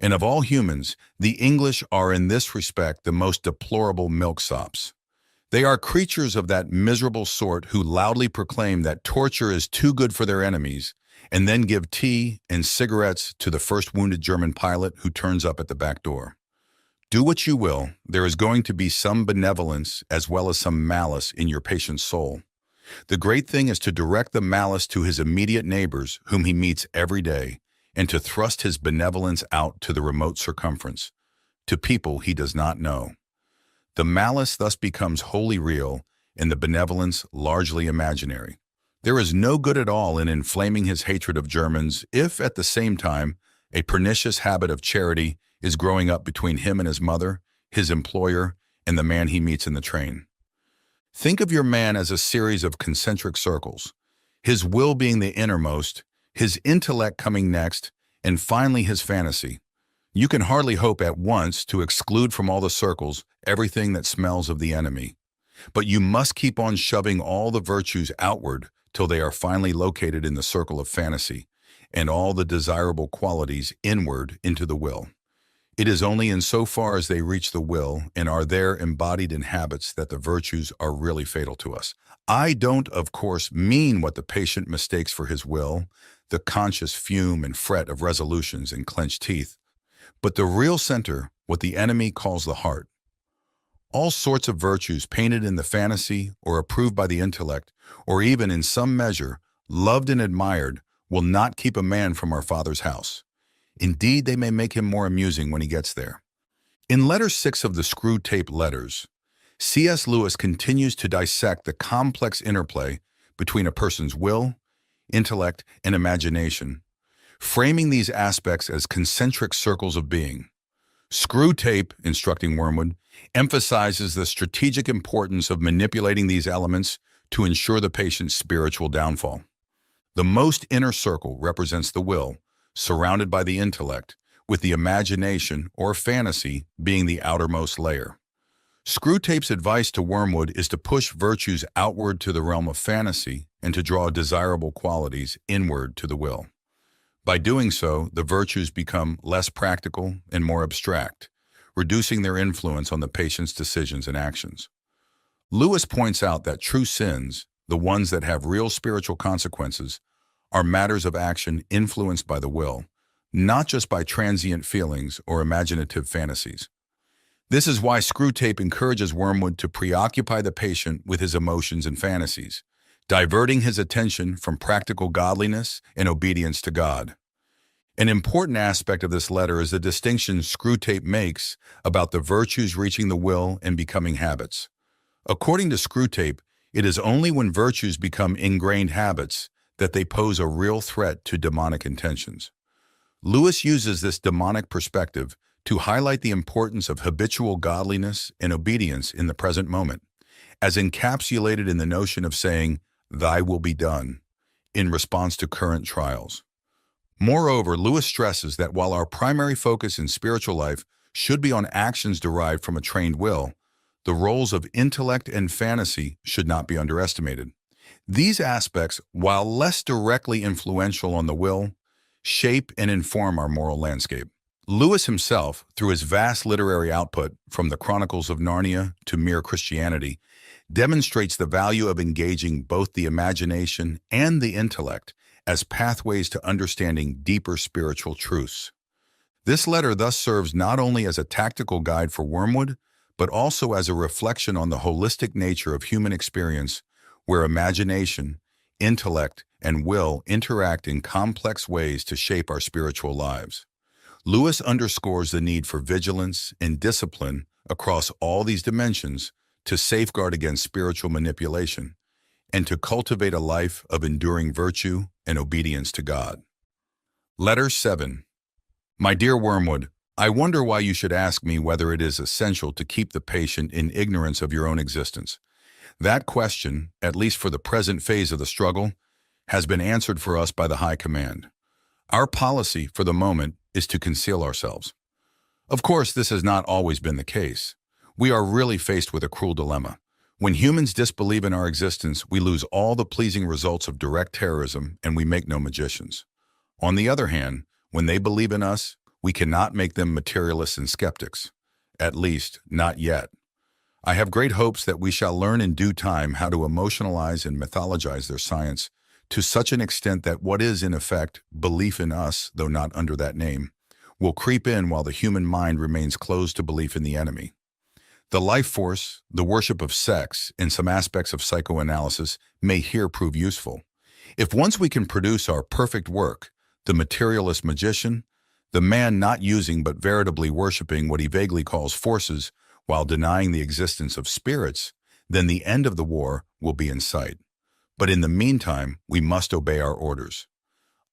And of all humans, the English are in this respect the most deplorable milksops. They are creatures of that miserable sort who loudly proclaim that torture is too good for their enemies, and then give tea and cigarettes to the first wounded German pilot who turns up at the back door. Do what you will, there is going to be some benevolence as well as some malice in your patient's soul. The great thing is to direct the malice to his immediate neighbors whom he meets every day, and to thrust his benevolence out to the remote circumference, to people he does not know. The malice thus becomes wholly real, and the benevolence largely imaginary. There is no good at all in inflaming his hatred of Germans if, at the same time, a pernicious habit of charity is growing up between him and his mother, his employer, and the man he meets in the train. Think of your man as a series of concentric circles, his will being the innermost, his intellect coming next, and finally his fantasy. You can hardly hope at once to exclude from all the circles everything that smells of the enemy. But you must keep on shoving all the virtues outward till they are finally located in the circle of fantasy, and all the desirable qualities inward into the will. It is only in so far as they reach the will and are there embodied in habits that the virtues are really fatal to us. I don't, of course, mean what the patient mistakes for his will, the conscious fume and fret of resolutions and clenched teeth, but the real center, what the enemy calls the heart. All sorts of virtues painted in the fantasy or approved by the intellect, or even in some measure, loved and admired, will not keep a man from our Father's house. Indeed, they may make him more amusing when he gets there. In letter 6 of the Screw Tape Letters, C.S. Lewis continues to dissect the complex interplay between a person's will, intellect, and imagination, framing these aspects as concentric circles of being. Screw Tape, instructing Wormwood, emphasizes the strategic importance of manipulating these elements to ensure the patient's spiritual downfall. The most inner circle represents the will, surrounded by the intellect, with the imagination or fantasy being the outermost layer. Screwtape's advice to Wormwood is to push virtues outward to the realm of fantasy and to draw desirable qualities inward to the will. By doing so, the virtues become less practical and more abstract, reducing their influence on the patient's decisions and actions. Lewis points out that true sins, the ones that have real spiritual consequences, are matters of action influenced by the will, not just by transient feelings or imaginative fantasies. This is why Screwtape encourages Wormwood to preoccupy the patient with his emotions and fantasies, diverting his attention from practical godliness and obedience to God. An important aspect of this letter is the distinction Screwtape makes about the virtues reaching the will and becoming habits. According to Screwtape, it is only when virtues become ingrained habits that they pose a real threat to demonic intentions. Lewis uses this demonic perspective to highlight the importance of habitual godliness and obedience in the present moment, as encapsulated in the notion of saying, "Thy will be done," in response to current trials. Moreover, Lewis stresses that while our primary focus in spiritual life should be on actions derived from a trained will, the roles of intellect and fantasy should not be underestimated. These aspects, while less directly influential on the will, shape and inform our moral landscape. Lewis himself, through his vast literary output, from the Chronicles of Narnia to Mere Christianity, demonstrates the value of engaging both the imagination and the intellect as pathways to understanding deeper spiritual truths. This letter thus serves not only as a tactical guide for Wormwood, but also as a reflection on the holistic nature of human experience, where imagination, intellect, and will interact in complex ways to shape our spiritual lives. Lewis underscores the need for vigilance and discipline across all these dimensions to safeguard against spiritual manipulation and to cultivate a life of enduring virtue and obedience to God. Letter 7. My dear Wormwood, I wonder why you should ask me whether it is essential to keep the patient in ignorance of your own existence. That question, at least for the present phase of the struggle, has been answered for us by the High Command. Our policy, for the moment, is to conceal ourselves. Of course, this has not always been the case. We are really faced with a cruel dilemma. When humans disbelieve in our existence, we lose all the pleasing results of direct terrorism, and we make no magicians. On the other hand, when they believe in us, we cannot make them materialists and skeptics. At least, not yet. I have great hopes that we shall learn in due time how to emotionalize and mythologize their science to such an extent that what is, in effect, belief in us, though not under that name, will creep in while the human mind remains closed to belief in the enemy. The life force, the worship of sex, and some aspects of psychoanalysis may here prove useful. If once we can produce our perfect work, the materialist magician, the man not using but veritably worshiping what he vaguely calls forces while denying the existence of spirits, then the end of the war will be in sight. But in the meantime, we must obey our orders.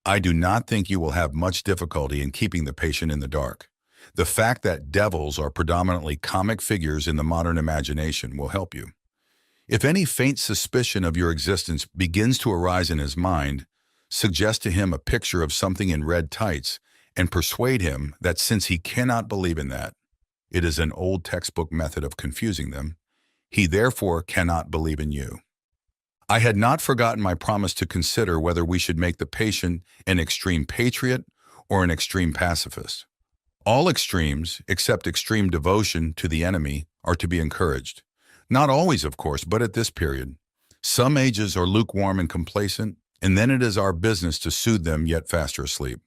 I do not think you will have much difficulty in keeping the patient in the dark. The fact that devils are predominantly comic figures in the modern imagination will help you. If any faint suspicion of your existence begins to arise in his mind, suggest to him a picture of something in red tights and persuade him that since he cannot believe in that, it is an old textbook method of confusing them, he therefore cannot believe in you. I had not forgotten my promise to consider whether we should make the patient an extreme patriot or an extreme pacifist. All extremes, except extreme devotion to the enemy, are to be encouraged. Not always, of course, but at this period. Some ages are lukewarm and complacent, and then it is our business to soothe them yet faster asleep.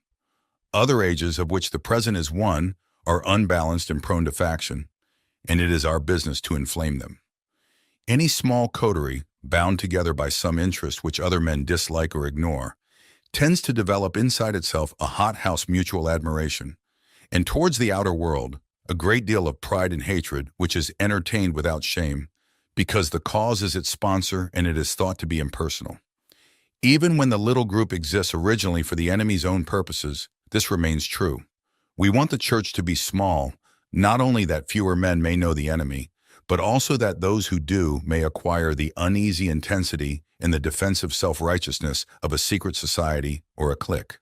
Other ages, of which the present is one, are unbalanced and prone to faction, and it is our business to inflame them. Any small coterie, bound together by some interest which other men dislike or ignore, tends to develop inside itself a hothouse mutual admiration, and towards the outer world, a great deal of pride and hatred which is entertained without shame, because the cause is its sponsor and it is thought to be impersonal. Even when the little group exists originally for the enemy's own purposes, this remains true. We want the church to be small, not only that fewer men may know the enemy, but also that those who do may acquire the uneasy intensity and the defensive self-righteousness of a secret society or a clique.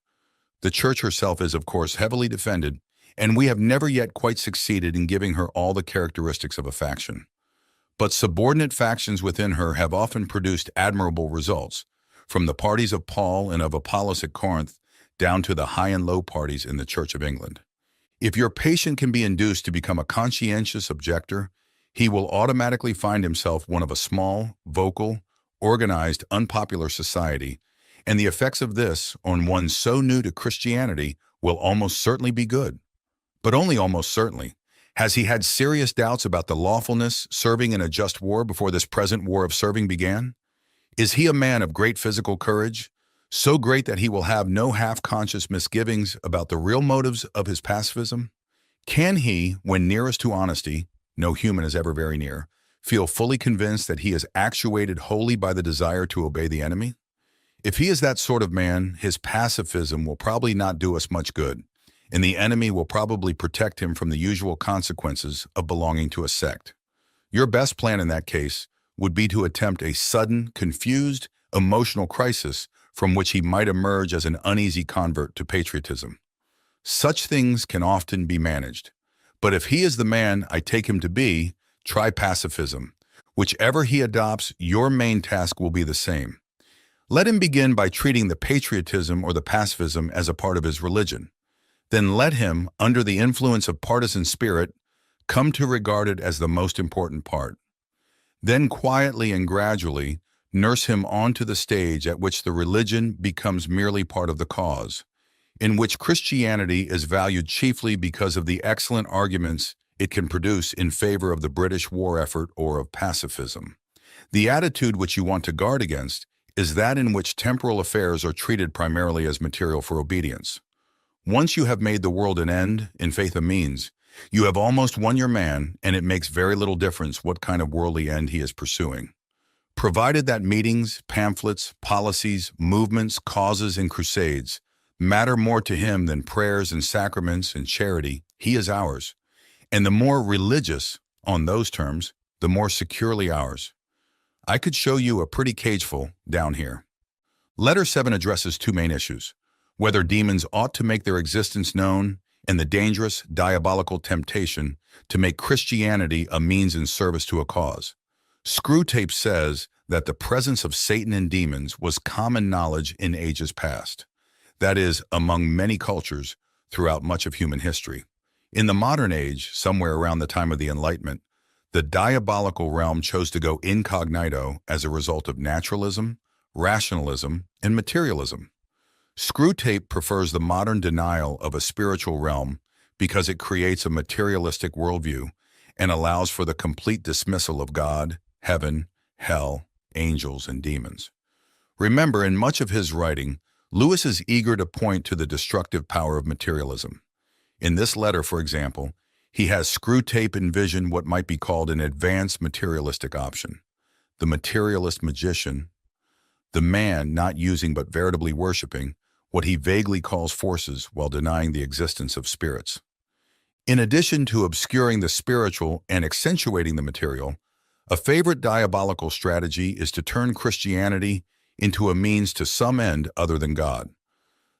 The church herself is, of course, heavily defended, and we have never yet quite succeeded in giving her all the characteristics of a faction. But subordinate factions within her have often produced admirable results, from the parties of Paul and of Apollos at Corinth down to the high and low parties in the Church of England. If your patient can be induced to become a conscientious objector, he will automatically find himself one of a small, vocal, organized, unpopular society, and the effects of this on one so new to Christianity will almost certainly be good. But only almost certainly. Has he had serious doubts about the lawfulness serving in a just war before this present war of serving began? Is he a man of great physical courage, so great that he will have no half-conscious misgivings about the real motives of his pacifism? Can he, when nearest to honesty, no human is ever very near, feel fully convinced that he is actuated wholly by the desire to obey the enemy? If he is that sort of man, his pacifism will probably not do us much good, and the enemy will probably protect him from the usual consequences of belonging to a sect. Your best plan in that case would be to attempt a sudden, confused, emotional crisis from which he might emerge as an uneasy convert to patriotism. Such things can often be managed. But if he is the man I take him to be, try pacifism. Whichever he adopts, your main task will be the same. Let him begin by treating the patriotism or the pacifism as a part of his religion. Then let him, under the influence of partisan spirit, come to regard it as the most important part. Then quietly and gradually nurse him onto the stage at which the religion becomes merely part of the cause, in which Christianity is valued chiefly because of the excellent arguments it can produce in favor of the British war effort or of pacifism. The attitude which you want to guard against is that in which temporal affairs are treated primarily as material for obedience. Once you have made the world an end, in faith a means, you have almost won your man, and it makes very little difference what kind of worldly end he is pursuing. Provided that meetings, pamphlets, policies, movements, causes, and crusades matter more to him than prayers and sacraments and charity, he is ours. And the more religious, on those terms, the more securely ours. I could show you a pretty cageful down here. Letter 7 addresses two main issues: whether demons ought to make their existence known, and the dangerous, diabolical temptation to make Christianity a means in service to a cause. Screwtape says that the presence of Satan and demons was common knowledge in ages past. That is, among many cultures throughout much of human history. In the modern age, somewhere around the time of the Enlightenment, the diabolical realm chose to go incognito as a result of naturalism, rationalism, and materialism. Screwtape prefers the modern denial of a spiritual realm because it creates a materialistic worldview and allows for the complete dismissal of God, heaven, hell, angels, and demons. Remember, in much of his writing, Lewis is eager to point to the destructive power of materialism. In this letter, for example, he has Screwtape envision what might be called an advanced materialistic option. The materialist magician, the man not using but veritably worshiping what he vaguely calls forces while denying the existence of spirits. In addition to obscuring the spiritual and accentuating the material, a favorite diabolical strategy is to turn Christianity into a means to some end other than God.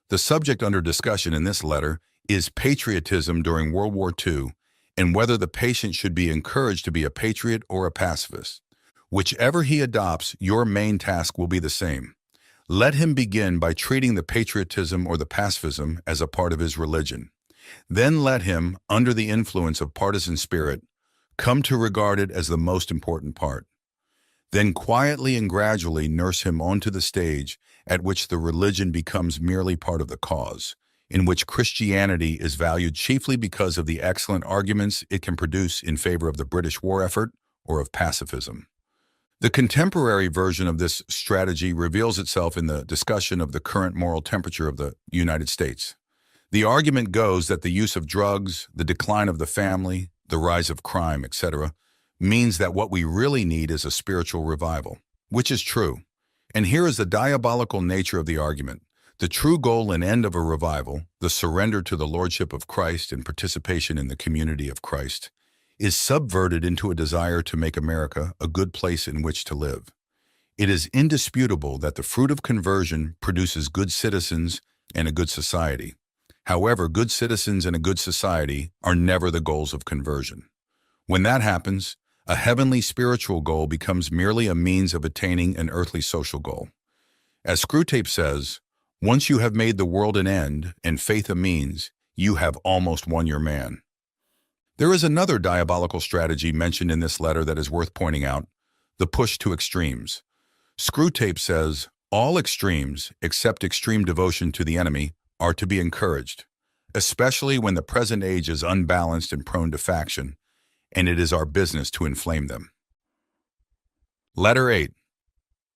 The subject under discussion in this letter is patriotism during World War II and whether the patient should be encouraged to be a patriot or a pacifist. Whichever he adopts, your main task will be the same. Let him begin by treating the patriotism or the pacifism as a part of his religion. Then let him, under the influence of partisan spirit, come to regard it as the most important part. Then quietly and gradually nurse him onto the stage at which the religion becomes merely part of the cause, in which Christianity is valued chiefly because of the excellent arguments it can produce in favor of the British war effort or of pacifism. The contemporary version of this strategy reveals itself in the discussion of the current moral temperature of the United States. The argument goes that the use of drugs, the decline of the family, the rise of crime, etc., means that what we really need is a spiritual revival, which is true. And here is the diabolical nature of the argument. The true goal and end of a revival, the surrender to the lordship of Christ and participation in the community of Christ, is subverted into a desire to make America a good place in which to live. It is indisputable that the fruit of conversion produces good citizens and a good society. However, good citizens and a good society are never the goals of conversion. When that happens, a heavenly spiritual goal becomes merely a means of attaining an earthly social goal. As Screwtape says, once you have made the world an end and faith a means, you have almost won your man. There is another diabolical strategy mentioned in this letter that is worth pointing out: the push to extremes. Screwtape says, all extremes, except extreme devotion to the enemy, are to be encouraged, especially when the present age is unbalanced and prone to faction, and it is our business to inflame them. Letter 8.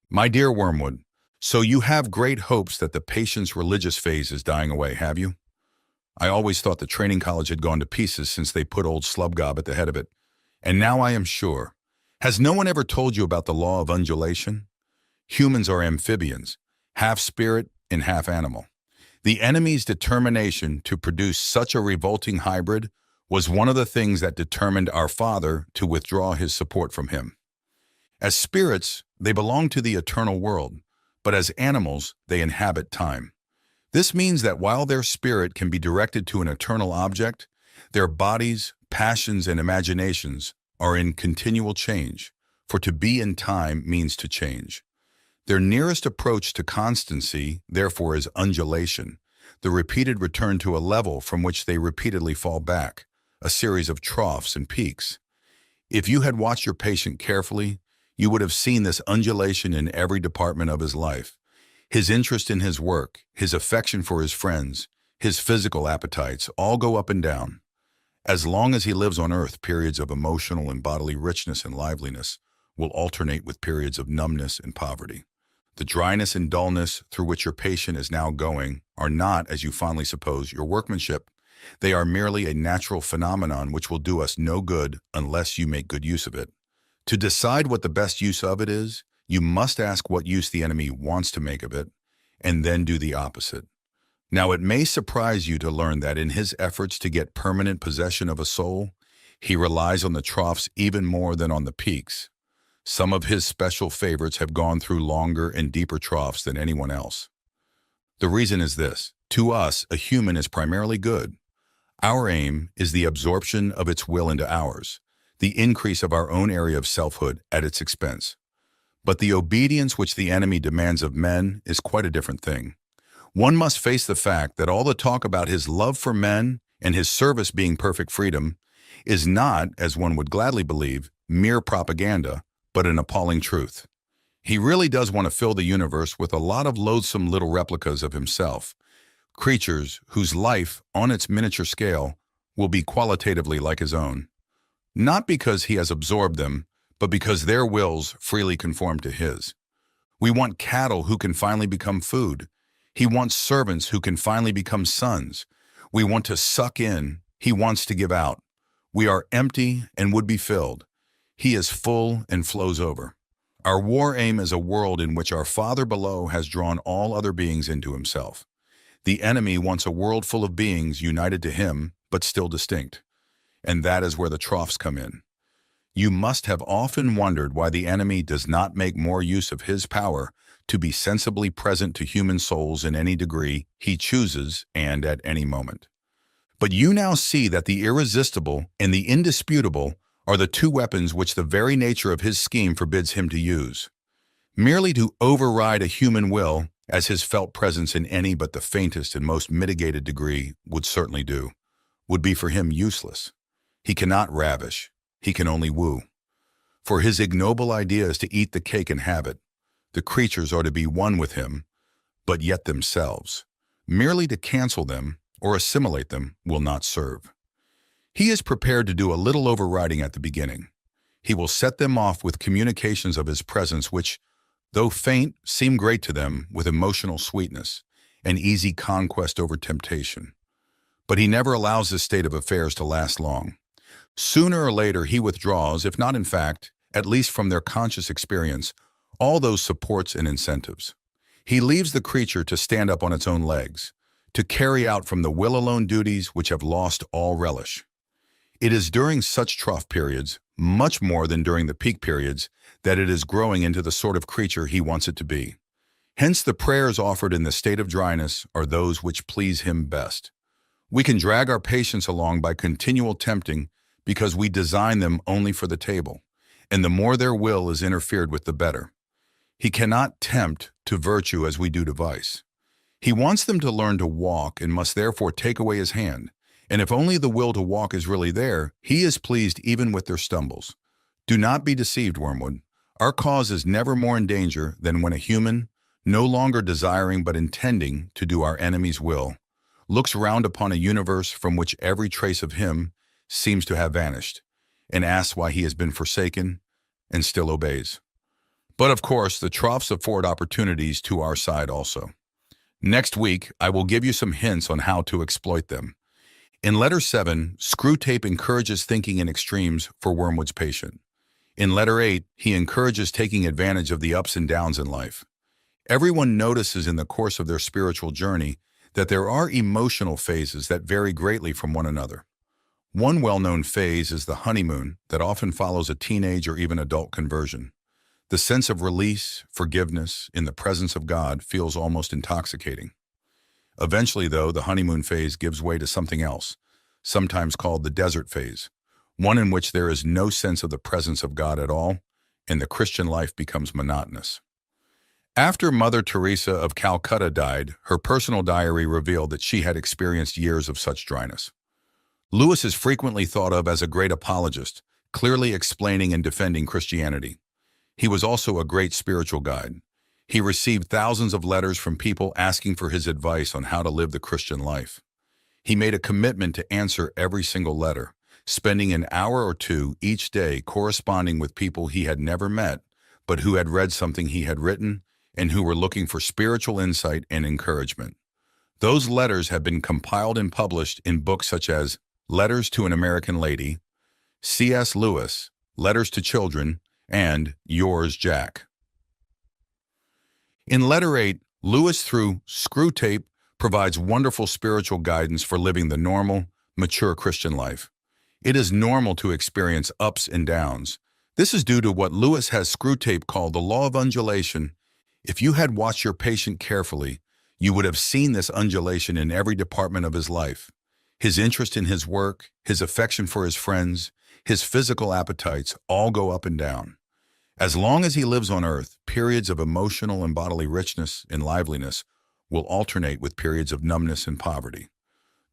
My dear Wormwood, so you have great hopes that the patient's religious phase is dying away, have you? I always thought the training college had gone to pieces since they put old Slubgob at the head of it. And now I am sure. Has no one ever told you about the law of undulation? Humans are amphibians, half spirit and half animal. The enemy's determination to produce such a revolting hybrid was one of the things that determined our Father to withdraw his support from him. As spirits, they belong to the eternal world, but as animals, they inhabit time. This means that while their spirit can be directed to an eternal object, their bodies, passions, and imaginations are in continual change, for to be in time means to change. Their nearest approach to constancy, therefore, is undulation, the repeated return to a level from which they repeatedly fall back, a series of troughs and peaks. If you had watched your patient carefully, you would have seen this undulation in every department of his life. His interest in his work, his affection for his friends, his physical appetites all go up and down. As long as he lives on earth, periods of emotional and bodily richness and liveliness will alternate with periods of numbness and poverty. The dryness and dullness through which your patient is now going are not, as you fondly suppose, your workmanship. They are merely a natural phenomenon which will do us no good unless you make good use of it. To decide what the best use of it is, you must ask what use the enemy wants to make of it, and then do the opposite. Now, it may surprise you to learn that in his efforts to get permanent possession of a soul, he relies on the troughs even more than on the peaks. Some of his special favorites have gone through longer and deeper troughs than anyone else. The reason is this: to us, a human is primarily good. Our aim is the absorption of its will into ours, the increase of our own area of selfhood at its expense. But the obedience which the enemy demands of men is quite a different thing. One must face the fact that all the talk about his love for men and his service being perfect freedom is not, as one would gladly believe, mere propaganda, but an appalling truth. He really does want to fill the universe with a lot of loathsome little replicas of himself, creatures whose life, on its miniature scale, will be qualitatively like his own. Not because he has absorbed them, but because their wills freely conform to his. We want cattle who can finally become food. He wants servants who can finally become sons. We want to suck in. He wants to give out. We are empty and would be filled. He is full and flows over. Our war aim is a world in which our Father below has drawn all other beings into himself. The enemy wants a world full of beings united to him, but still distinct. And that is where the troughs come in. You must have often wondered why the enemy does not make more use of his power to be sensibly present to human souls in any degree he chooses and at any moment. But you now see that the irresistible and the indisputable are the two weapons which the very nature of his scheme forbids him to use. Merely to override a human will, as his felt presence in any but the faintest and most mitigated degree would certainly do, would be for him useless. He cannot ravish. He can only woo. For his ignoble idea is to eat the cake and have it. The creatures are to be one with him, but yet themselves. Merely to cancel them or assimilate them will not serve. He is prepared to do a little overriding at the beginning. He will set them off with communications of his presence which, though faint, seem great to them with emotional sweetness, an easy conquest over temptation. But he never allows this state of affairs to last long. Sooner or later he withdraws, if not in fact, at least from their conscious experience, all those supports and incentives. He leaves the creature to stand up on its own legs, to carry out from the will alone duties which have lost all relish. It is during such trough periods, much more than during the peak periods, that it is growing into the sort of creature he wants it to be. Hence the prayers offered in the state of dryness are those which please him best. We can drag our patients along by continual tempting because we design them only for the table, and the more their will is interfered with, the better. He cannot tempt to virtue as we do to vice. He wants them to learn to walk and must therefore take away his hand. And if only the will to walk is really there, he is pleased even with their stumbles. Do not be deceived, Wormwood. Our cause is never more in danger than when a human, no longer desiring but intending to do our enemy's will, looks round upon a universe from which every trace of him seems to have vanished, and asks why he has been forsaken and still obeys. But of course, the troughs afford opportunities to our side also. Next week, I will give you some hints on how to exploit them. In letter 7, Screwtape encourages thinking in extremes for Wormwood's patient. In letter 8, he encourages taking advantage of the ups and downs in life. Everyone notices in the course of their spiritual journey that there are emotional phases that vary greatly from one another. One well-known phase is the honeymoon that often follows a teenage or even adult conversion. The sense of release, forgiveness, in the presence of God feels almost intoxicating. Eventually, though, the honeymoon phase gives way to something else, sometimes called the desert phase, one in which there is no sense of the presence of God at all, and the Christian life becomes monotonous. After Mother Teresa of Calcutta died, her personal diary revealed that she had experienced years of such dryness. Lewis is frequently thought of as a great apologist, clearly explaining and defending Christianity. He was also a great spiritual guide. He received thousands of letters from people asking for his advice on how to live the Christian life. He made a commitment to answer every single letter, spending an hour or two each day corresponding with people he had never met, but who had read something he had written and who were looking for spiritual insight and encouragement. Those letters have been compiled and published in books such as Letters to an American Lady, C.S. Lewis, Letters to Children, and Yours, Jack. In letter 8, Lewis, through Screwtape, provides wonderful spiritual guidance for living the normal, mature Christian life. It is normal to experience ups and downs. This is due to what Lewis has Screwtape called the law of undulation. If you had watched your patient carefully, you would have seen this undulation in every department of his life. His interest in his work, his affection for his friends, his physical appetites all go up and down. As long as he lives on earth, periods of emotional and bodily richness and liveliness will alternate with periods of numbness and poverty.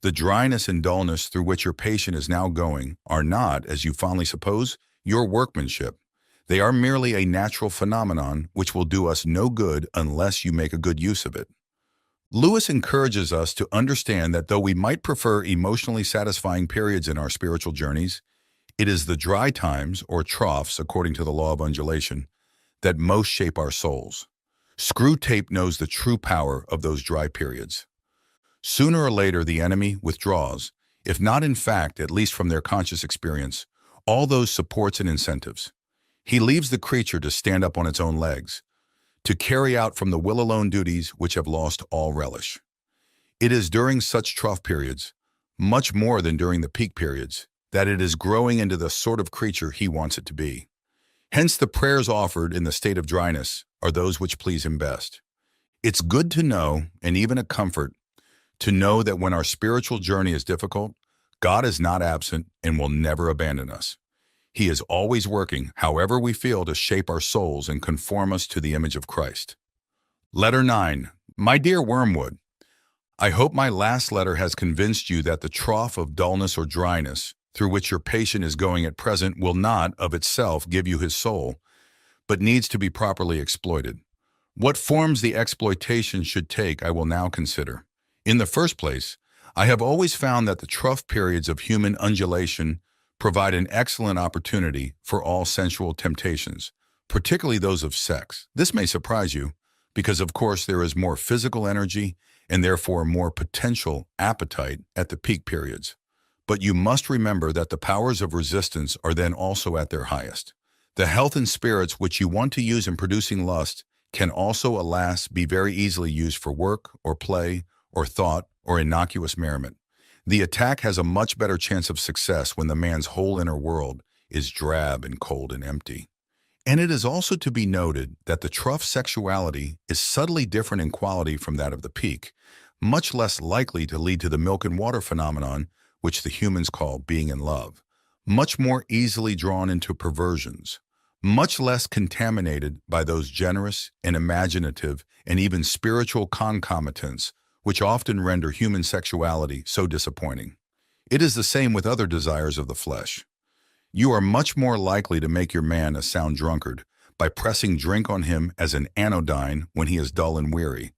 The dryness and dullness through which your patient is now going are not, as you fondly suppose, your workmanship. They are merely a natural phenomenon which will do us no good unless you make a good use of it. Lewis encourages us to understand that though we might prefer emotionally satisfying periods in our spiritual journeys, it is the dry times, or troughs, according to the law of undulation, that most shape our souls. Screwtape knows the true power of those dry periods. Sooner or later, the enemy withdraws, if not in fact, at least from their conscious experience, all those supports and incentives. He leaves the creature to stand up on its own legs, to carry out from the will alone duties which have lost all relish. It is during such trough periods, much more than during the peak periods, that it is growing into the sort of creature he wants it to be. Hence the prayers offered in the state of dryness are those which please him best. It's good to know, and even a comfort, to know that when our spiritual journey is difficult, God is not absent and will never abandon us. He is always working, however we feel, to shape our souls and conform us to the image of Christ. Letter 9. My dear Wormwood, I hope my last letter has convinced you that the trough of dullness or dryness through which your patient is going at present will not, of itself, give you his soul, but needs to be properly exploited. What forms the exploitation should take I will now consider. In the first place, I have always found that the trough periods of human undulation provide an excellent opportunity for all sensual temptations, particularly those of sex. This may surprise you, because of course there is more physical energy and therefore more potential appetite at the peak periods. But you must remember that the powers of resistance are then also at their highest. The health and spirits which you want to use in producing lust can also, alas, be very easily used for work or play or thought or innocuous merriment. The attack has a much better chance of success when the man's whole inner world is drab and cold and empty. And it is also to be noted that the trough sexuality is subtly different in quality from that of the peak, much less likely to lead to the milk and water phenomenon, which the humans call being in love, much more easily drawn into perversions, much less contaminated by those generous and imaginative and even spiritual concomitants which often render human sexuality so disappointing. It is the same with other desires of the flesh. You are much more likely to make your man a sound drunkard by pressing drink on him as an anodyne when he is dull and weary,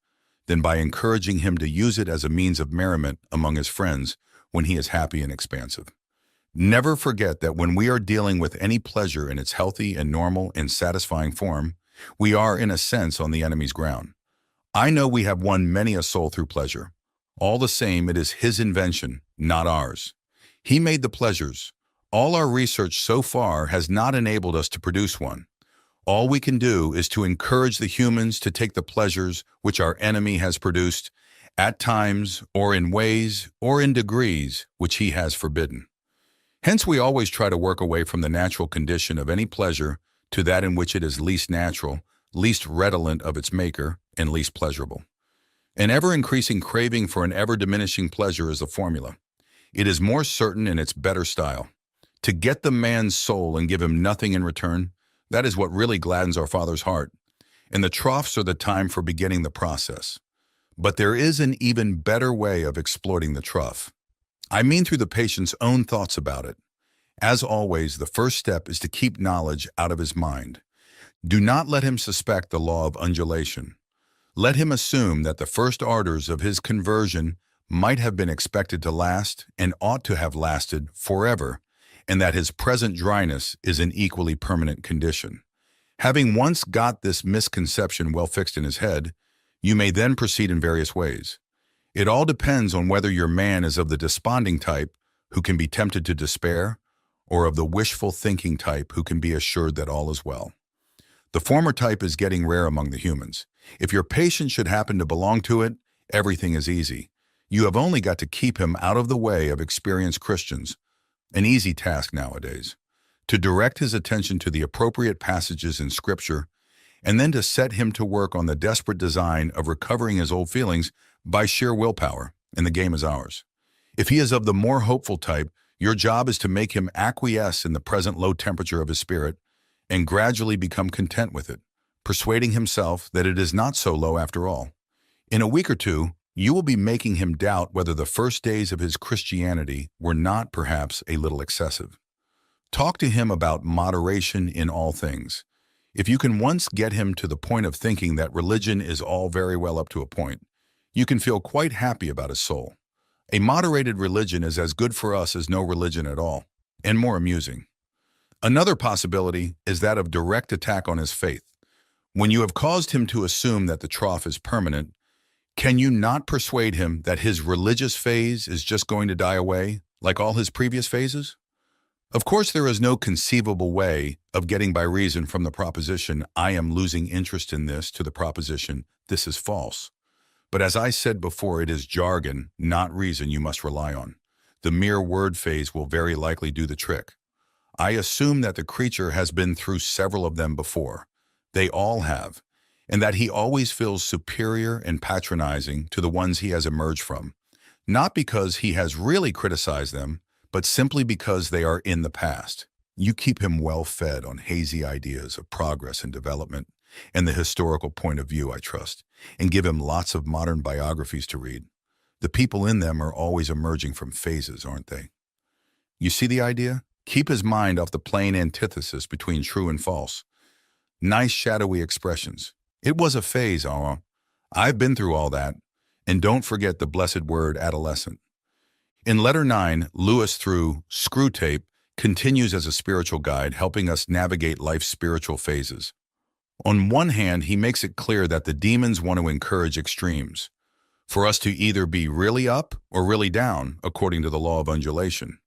than by encouraging him to use it as a means of merriment among his friends when he is happy and expansive. Never forget that when we are dealing with any pleasure in its healthy and normal and satisfying form, we are, in a sense, on the enemy's ground. I know we have won many a soul through pleasure. All the same, it is his invention, not ours. He made the pleasures. All our research so far has not enabled us to produce one. All we can do is to encourage the humans to take the pleasures which our enemy has produced, at times, or in ways, or in degrees, which he has forbidden. Hence, we always try to work away from the natural condition of any pleasure to that in which it is least natural, least redolent of its maker, and least pleasurable. An ever-increasing craving for an ever-diminishing pleasure is the formula. It is more certain in its better style. To get the man's soul and give him nothing in return, that is what really gladdens our Father's heart. And the troughs are the time for beginning the process. But there is an even better way of exploiting the trough. I mean through the patient's own thoughts about it. As always, the first step is to keep knowledge out of his mind. Do not let him suspect the law of undulation. Let him assume that the first ardors of his conversion might have been expected to last and ought to have lasted forever, and that his present dryness is an equally permanent condition. Having once got this misconception well fixed in his head, you may then proceed in various ways. It all depends on whether your man is of the desponding type who can be tempted to despair, or of the wishful thinking type who can be assured that all is well. The former type is getting rare among the humans. If your patient should happen to belong to it, everything is easy. You have only got to keep him out of the way of experienced Christians, an easy task nowadays, to direct his attention to the appropriate passages in Scripture, and then to set him to work on the desperate design of recovering his old feelings by sheer willpower, and the game is ours. If he is of the more hopeful type, your job is to make him acquiesce in the present low temperature of his spirit and gradually become content with it, persuading himself that it is not so low after all. In a week or two, you will be making him doubt whether the first days of his Christianity were not perhaps a little excessive. Talk to him about moderation in all things. If you can once get him to the point of thinking that religion is all very well up to a point, you can feel quite happy about his soul. A moderated religion is as good for us as no religion at all, and more amusing. Another possibility is that of direct attack on his faith. When you have caused him to assume that the trough is permanent, can you not persuade him that his religious phase is just going to die away, like all his previous phases? Of course, there is no conceivable way of getting by reason from the proposition, I am losing interest in this, to the proposition, this is false. But as I said before, it is jargon, not reason, you must rely on. The mere word phase will very likely do the trick. I assume that the creature has been through several of them before. They all have, and that he always feels superior and patronizing to the ones he has emerged from, not because he has really criticized them, but simply because they are in the past. You keep him well fed on hazy ideas of progress and development, and the historical point of view, I trust, and give him lots of modern biographies to read. The people in them are always emerging from phases, aren't they? You see the idea? Keep his mind off the plain antithesis between true and false. Nice shadowy expressions. It was a phase, I've been through all that. And don't forget the blessed word adolescent. In letter 9, Lewis, through Screw Tape, continues as a spiritual guide, helping us navigate life's spiritual phases. On one hand, he makes it clear that the demons want to encourage extremes, for us to either be really up or really down, according to the law of undulation.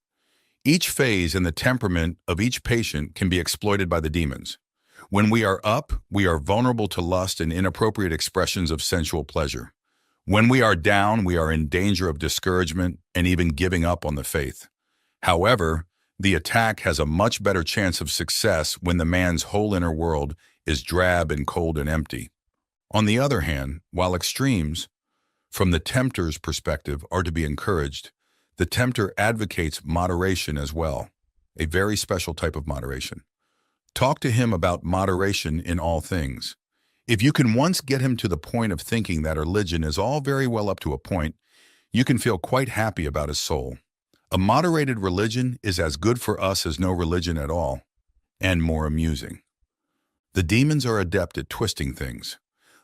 Each phase and the temperament of each patient can be exploited by the demons. When we are up, we are vulnerable to lust and inappropriate expressions of sensual pleasure. When we are down, we are in danger of discouragement and even giving up on the faith. However, the attack has a much better chance of success when the man's whole inner world is drab and cold and empty. On the other hand, while extremes, from the tempter's perspective, are to be encouraged, the tempter advocates moderation as well, a very special type of moderation. Talk to him about moderation in all things. If you can once get him to the point of thinking that religion is all very well up to a point, you can feel quite happy about his soul. A moderated religion is as good for us as no religion at all, and more amusing. The demons are adept at twisting things.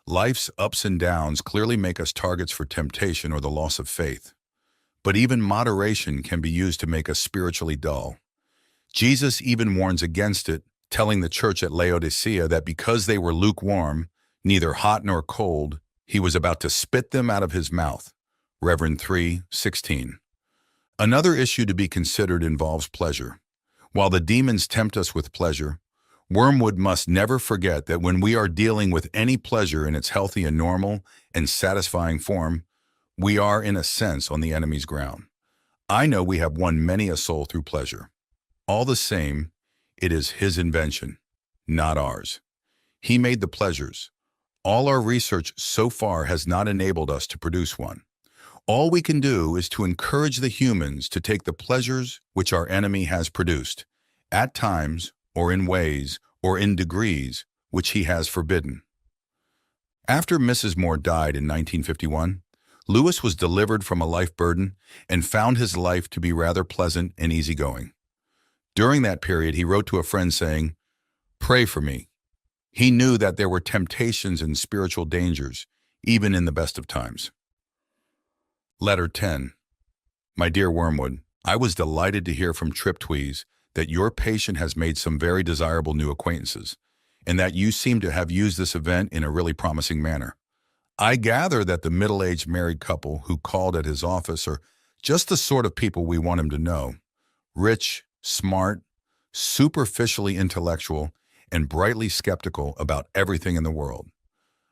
Life's ups and downs clearly make us targets for temptation or the loss of faith. But even moderation can be used to make us spiritually dull. Jesus even warns against it, telling the church at Laodicea that because they were lukewarm, neither hot nor cold, he was about to spit them out of his mouth. Reverend 3:16. Another issue to be considered involves pleasure. While the demons tempt us with pleasure, Wormwood must never forget that when we are dealing with any pleasure in its healthy and normal and satisfying form, we are, in a sense, on the enemy's ground. I know we have won many a soul through pleasure. All the same, it is his invention, not ours. He made the pleasures. All our research so far has not enabled us to produce one. All we can do is to encourage the humans to take the pleasures which our enemy has produced, at times, or in ways, or in degrees, which he has forbidden. After Mrs. Moore died in 1951, Lewis was delivered from a life burden and found his life to be rather pleasant and easygoing. During that period, he wrote to a friend saying, "Pray for me." He knew that there were temptations and spiritual dangers, even in the best of times. Letter 10. My dear Wormwood, I was delighted to hear from Triptweeze that your patient has made some very desirable new acquaintances, and that you seem to have used this event in a really promising manner. I gather that the middle-aged married couple who called at his office are just the sort of people we want him to know. Rich, smart, superficially intellectual, and brightly skeptical about everything in the world.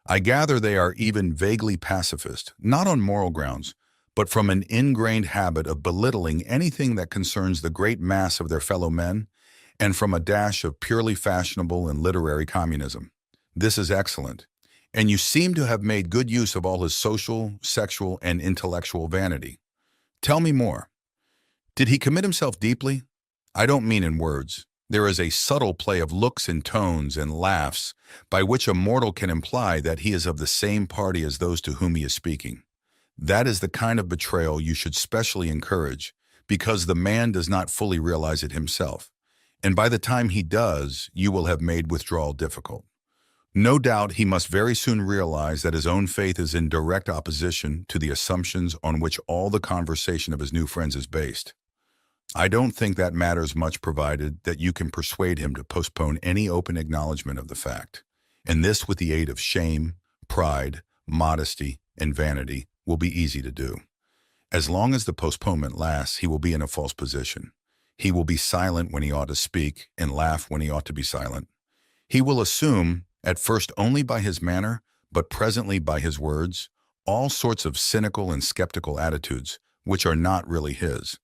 I gather they are even vaguely pacifist, not on moral grounds, but from an ingrained habit of belittling anything that concerns the great mass of their fellow men, and from a dash of purely fashionable and literary communism. This is excellent, and you seem to have made good use of all his social, sexual, and intellectual vanity. Tell me more. Did he commit himself deeply? I don't mean in words. There is a subtle play of looks and tones and laughs by which a mortal can imply that he is of the same party as those to whom he is speaking. That is the kind of betrayal you should specially encourage, because the man does not fully realize it himself, and by the time he does, you will have made withdrawal difficult. No doubt he must very soon realize that his own faith is in direct opposition to the assumptions on which all the conversation of his new friends is based. I don't think that matters much, provided that you can persuade him to postpone any open acknowledgement of the fact, and this with the aid of shame, pride, modesty, and vanity will be easy to do. As long as the postponement lasts, he will be in a false position. He will be silent when he ought to speak and laugh when he ought to be silent. He will assume, at first only by his manner, but presently by his words, all sorts of cynical and skeptical attitudes, which are not really his.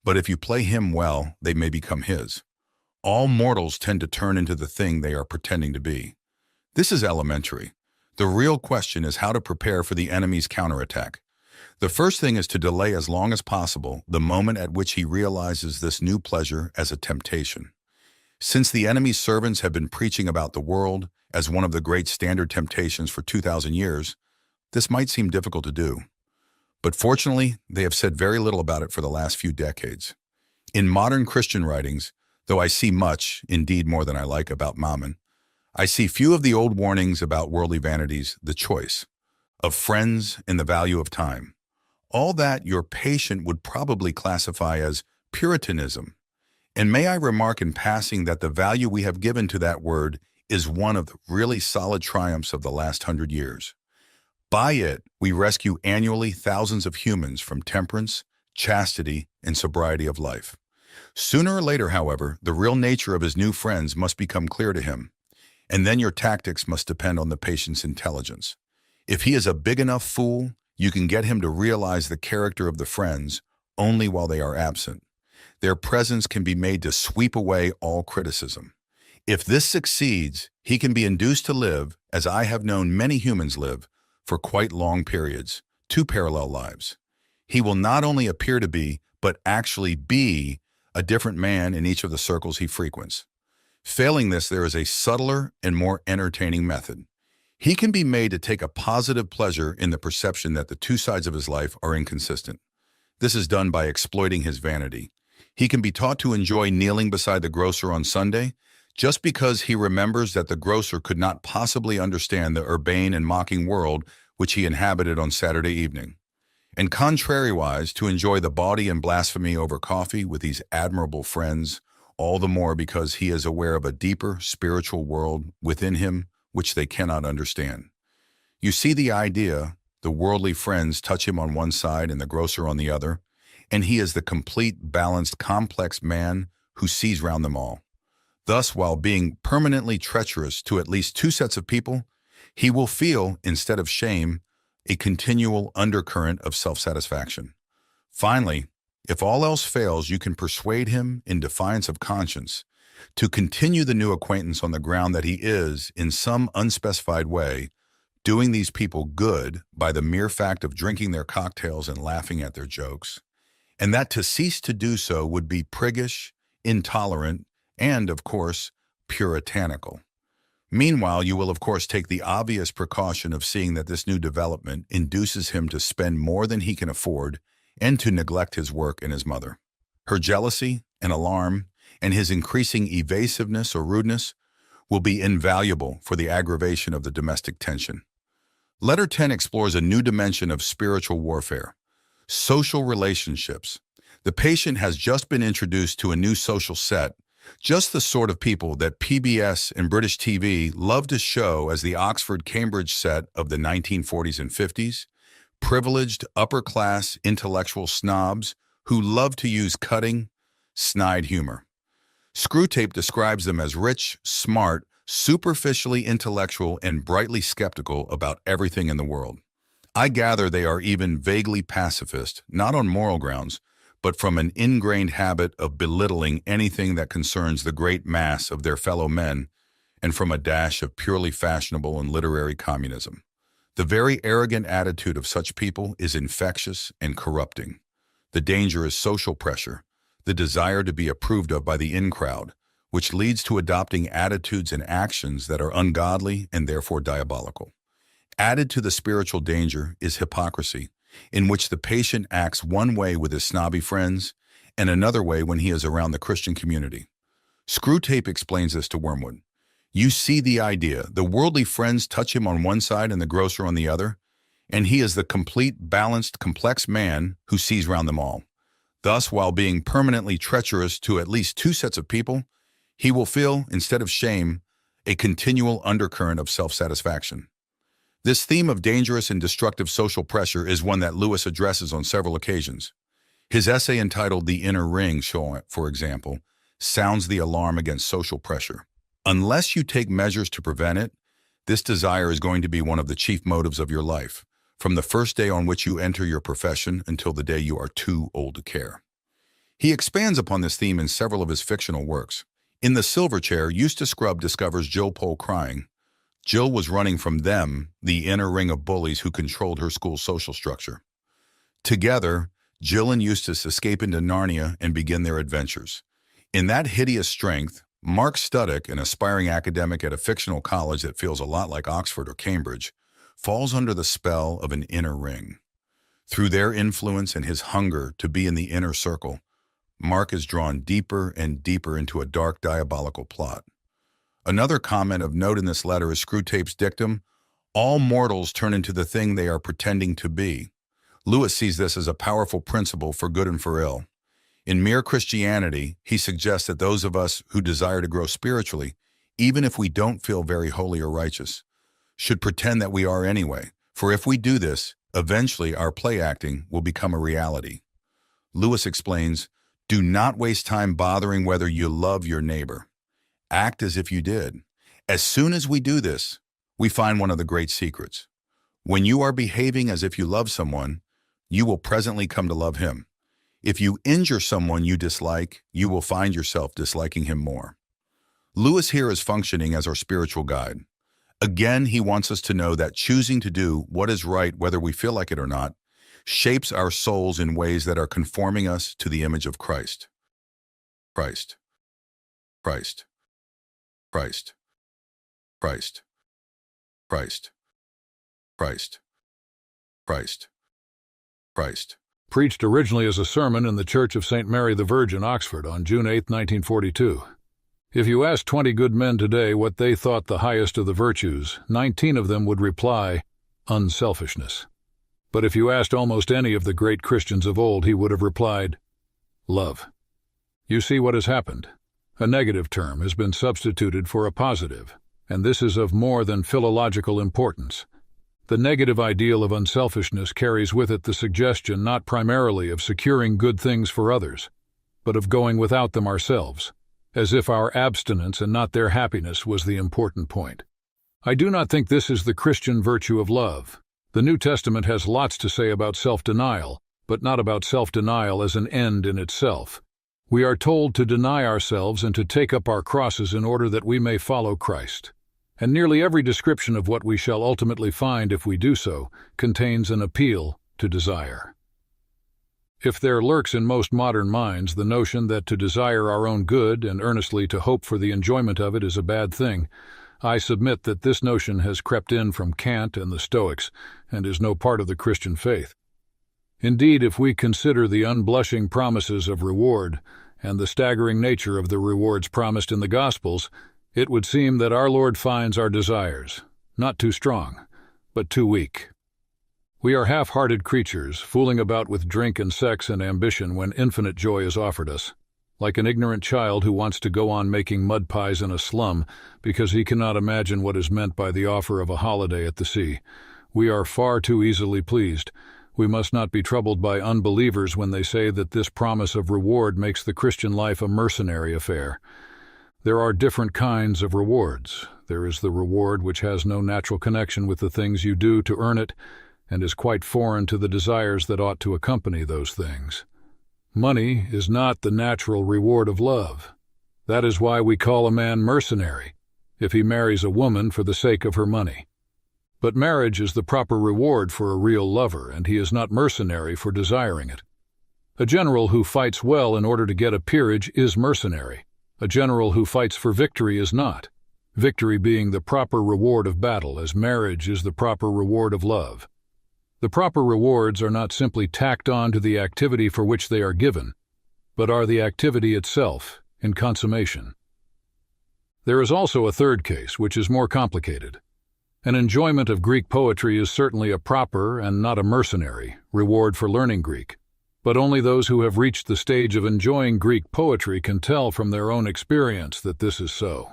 But if you play him well, they may become his. All mortals tend to turn into the thing they are pretending to be. This is elementary. The real question is how to prepare for the enemy's counterattack. The first thing is to delay as long as possible the moment at which he realizes this new pleasure as a temptation. Since the enemy's servants have been preaching about the world as one of the great standard temptations for 2,000 years, this might seem difficult to do. But fortunately, they have said very little about it for the last few decades. In modern Christian writings, though I see much, indeed more than I like, about Mammon, I see few of the old warnings about worldly vanities, the choice of friends, and the value of time. All that your patient would probably classify as Puritanism. And may I remark in passing that the value we have given to that word is one of the really solid triumphs of the last 100 years. By it, we rescue annually thousands of humans from temperance, chastity, and sobriety of life. Sooner or later, however, the real nature of his new friends must become clear to him, and then your tactics must depend on the patient's intelligence. If he is a big enough fool, you can get him to realize the character of the friends only while they are absent. Their presence can be made to sweep away all criticism. If this succeeds, he can be induced to live, as I have known many humans live, for quite long periods, two parallel lives. He will not only appear to be, but actually be, a different man in each of the circles he frequents. Failing this, there is a subtler and more entertaining method. He can be made to take a positive pleasure in the perception that the two sides of his life are inconsistent. This is done by exploiting his vanity. He can be taught to enjoy kneeling beside the grocer on Sunday just because he remembers that the grocer could not possibly understand the urbane and mocking world which he inhabited on Saturday evening. And contrariwise, to enjoy the bawdy and blasphemy over coffee with these admirable friends, all the more because he is aware of a deeper spiritual world within him which they cannot understand. You see the idea. The worldly friends touch him on one side and the grocer on the other, and he is the complete, balanced, complex man who sees round them all. Thus, while being permanently treacherous to at least two sets of people, he will feel, instead of shame, a continual undercurrent of self-satisfaction. Finally, if all else fails, you can persuade him, in defiance of conscience, to continue the new acquaintance on the ground that he is, in some unspecified way, doing these people good by the mere fact of drinking their cocktails and laughing at their jokes, and that to cease to do so would be priggish, intolerant, and, of course, puritanical. Meanwhile, you will of course take the obvious precaution of seeing that this new development induces him to spend more than he can afford and to neglect his work and his mother. Her jealousy and alarm and his increasing evasiveness or rudeness will be invaluable for the aggravation of the domestic tension. Letter 10 explores a new dimension of spiritual warfare: social relationships. The patient has just been introduced to a new social set, just the sort of people that PBS and British TV love to show as the Oxford-Cambridge set of the 1940s and 50s, privileged, upper-class, intellectual snobs who love to use cutting, snide humor. Screwtape describes them as rich, smart, superficially intellectual, and brightly skeptical about everything in the world. I gather they are even vaguely pacifist, not on moral grounds, but from an ingrained habit of belittling anything that concerns the great mass of their fellow men, and from a dash of purely fashionable and literary communism. The very arrogant attitude of such people is infectious and corrupting. The danger is social pressure, the desire to be approved of by the in-crowd, which leads to adopting attitudes and actions that are ungodly and therefore diabolical. Added to the spiritual danger is hypocrisy, in which the patient acts one way with his snobby friends and another way when he is around the Christian community. Screwtape explains this to Wormwood. You see the idea. The worldly friends touch him on one side and the grocer on the other, and he is the complete, balanced, complex man who sees round them all. Thus, while being permanently treacherous to at least two sets of people, he will feel, instead of shame, a continual undercurrent of self-satisfaction. This theme of dangerous and destructive social pressure is one that Lewis addresses on several occasions. His essay entitled The Inner Ring, for example, sounds the alarm against social pressure. Unless you take measures to prevent it, this desire is going to be one of the chief motives of your life, from the first day on which you enter your profession until the day you are too old to care. He expands upon this theme in several of his fictional works. In The Silver Chair, Eustace Scrubb discovers Jill Pole crying. Jill was running from them, the inner ring of bullies who controlled her school's social structure. Together, Jill and Eustace escape into Narnia and begin their adventures. In that hideous strength, Mark Studdock, an aspiring academic at a fictional college that feels a lot like Oxford or Cambridge, falls under the spell of an inner ring. Through their influence and his hunger to be in the inner circle, Mark is drawn deeper and deeper into a dark, diabolical plot. Another comment of note in this letter is Screwtape's dictum, all mortals turn into the thing they are pretending to be. Lewis sees this as a powerful principle for good and for ill. In Mere Christianity, he suggests that those of us who desire to grow spiritually, even if we don't feel very holy or righteous, should pretend that we are anyway, for if we do this, eventually our play acting will become a reality. Lewis explains, do not waste time bothering whether you love your neighbor. Act as if you did. As soon as we do this, we find one of the great secrets. When you are behaving as if you love someone, you will presently come to love him. If you injure someone you dislike, you will find yourself disliking him more. Lewis here is functioning as our spiritual guide. Again, he wants us to know that choosing to do what is right, whether we feel like it or not, shapes our souls in ways that are conforming us to the image of Christ. Christ. Christ. Christ. Christ. Christ, Christ, Christ, Christ. Preached originally as a sermon in the Church of St. Mary the Virgin, Oxford, on June 8, 1942. If you asked 20 good men today what they thought the highest of the virtues, 19 of them would reply, unselfishness. But if you asked almost any of the great Christians of old, he would have replied, love. You see what has happened. A negative term has been substituted for a positive, and this is of more than philological importance. The negative ideal of unselfishness carries with it the suggestion not primarily of securing good things for others, but of going without them ourselves, as if our abstinence and not their happiness was the important point. I do not think this is the Christian virtue of love. The New Testament has lots to say about self-denial, but not about self-denial as an end in itself. We are told to deny ourselves and to take up our crosses in order that we may follow Christ. And nearly every description of what we shall ultimately find if we do so contains an appeal to desire. If there lurks in most modern minds the notion that to desire our own good and earnestly to hope for the enjoyment of it is a bad thing, I submit that this notion has crept in from Kant and the Stoics and is no part of the Christian faith. Indeed, if we consider the unblushing promises of reward and the staggering nature of the rewards promised in the Gospels, it would seem that our Lord finds our desires not too strong, but too weak. We are half-hearted creatures, fooling about with drink and sex and ambition when infinite joy is offered us, like an ignorant child who wants to go on making mud pies in a slum because he cannot imagine what is meant by the offer of a holiday at the sea. We are far too easily pleased. We must not be troubled by unbelievers when they say that this promise of reward makes the Christian life a mercenary affair. There are different kinds of rewards. There is the reward which has no natural connection with the things you do to earn it, and is quite foreign to the desires that ought to accompany those things. Money is not the natural reward of love. That is why we call a man mercenary, if he marries a woman for the sake of her money. But marriage is the proper reward for a real lover, and he is not mercenary for desiring it. A general who fights well in order to get a peerage is mercenary. A general who fights for victory is not, victory being the proper reward of battle, as marriage is the proper reward of love. The proper rewards are not simply tacked on to the activity for which they are given, but are the activity itself in consummation. There is also a third case, which is more complicated. An enjoyment of Greek poetry is certainly a proper, and not a mercenary, reward for learning Greek. But only those who have reached the stage of enjoying Greek poetry can tell from their own experience that this is so.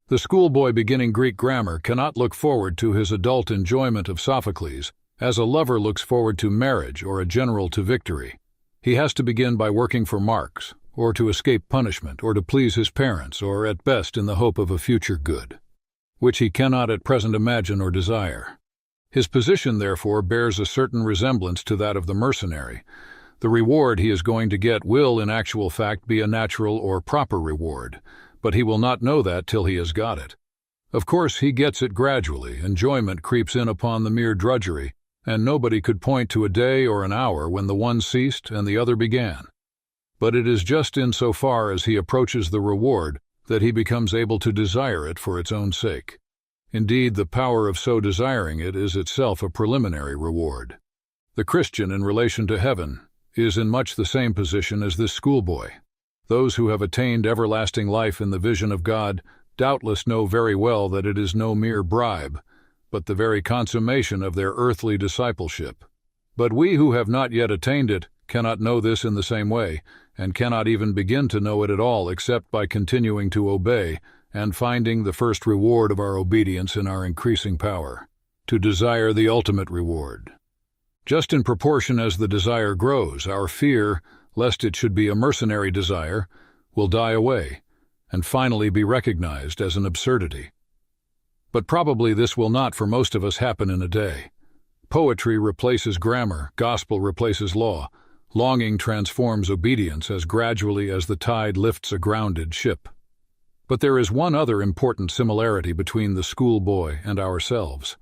The schoolboy beginning Greek grammar cannot look forward to his adult enjoyment of Sophocles as a lover looks forward to marriage or a general to victory. He has to begin by working for marks, or to escape punishment, or to please his parents, or at best in the hope of a future good, which he cannot at present imagine or desire. His position, therefore, bears a certain resemblance to that of the mercenary. The reward he is going to get will, in actual fact, be a natural or proper reward, but he will not know that till he has got it. Of course, he gets it gradually. Enjoyment creeps in upon the mere drudgery, and nobody could point to a day or an hour when the one ceased and the other began. But it is just in so far as he approaches the reward that he becomes able to desire it for its own sake. Indeed, the power of so desiring it is itself a preliminary reward. The Christian, in relation to heaven, is in much the same position as this schoolboy. Those who have attained everlasting life in the vision of God doubtless know very well that it is no mere bribe, but the very consummation of their earthly discipleship. But we who have not yet attained it cannot know this in the same way, and cannot even begin to know it at all except by continuing to obey and finding the first reward of our obedience in our increasing power, to desire the ultimate reward. Just in proportion as the desire grows, our fear, lest it should be a mercenary desire, will die away, and finally be recognized as an absurdity. But probably this will not for most of us happen in a day. Poetry replaces grammar, gospel replaces law, longing transforms obedience as gradually as the tide lifts a grounded ship. But there is one other important similarity between the schoolboy and ourselves.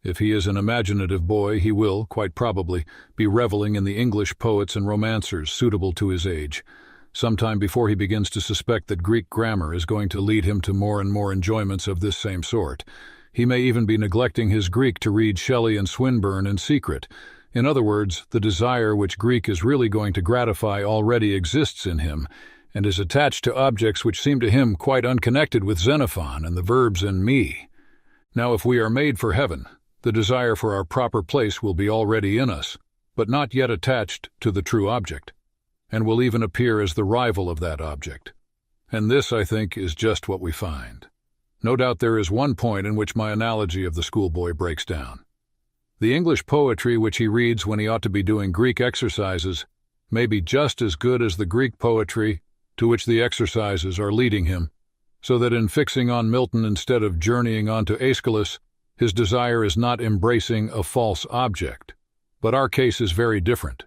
If he is an imaginative boy, he will, quite probably, be reveling in the English poets and romancers suitable to his age, sometime before he begins to suspect that Greek grammar is going to lead him to more and more enjoyments of this same sort. He may even be neglecting his Greek to read Shelley and Swinburne in secret. In other words, the desire which Greek is really going to gratify already exists in him, and is attached to objects which seem to him quite unconnected with Xenophon and the verbs in me. Now, if we are made for heaven, the desire for our proper place will be already in us, but not yet attached to the true object, and will even appear as the rival of that object. And this, I think, is just what we find. No doubt there is one point in which my analogy of the schoolboy breaks down. The English poetry which he reads when he ought to be doing Greek exercises may be just as good as the Greek poetry to which the exercises are leading him, so that in fixing on Milton instead of journeying on to Aeschylus, his desire is not embracing a false object. But our case is very different.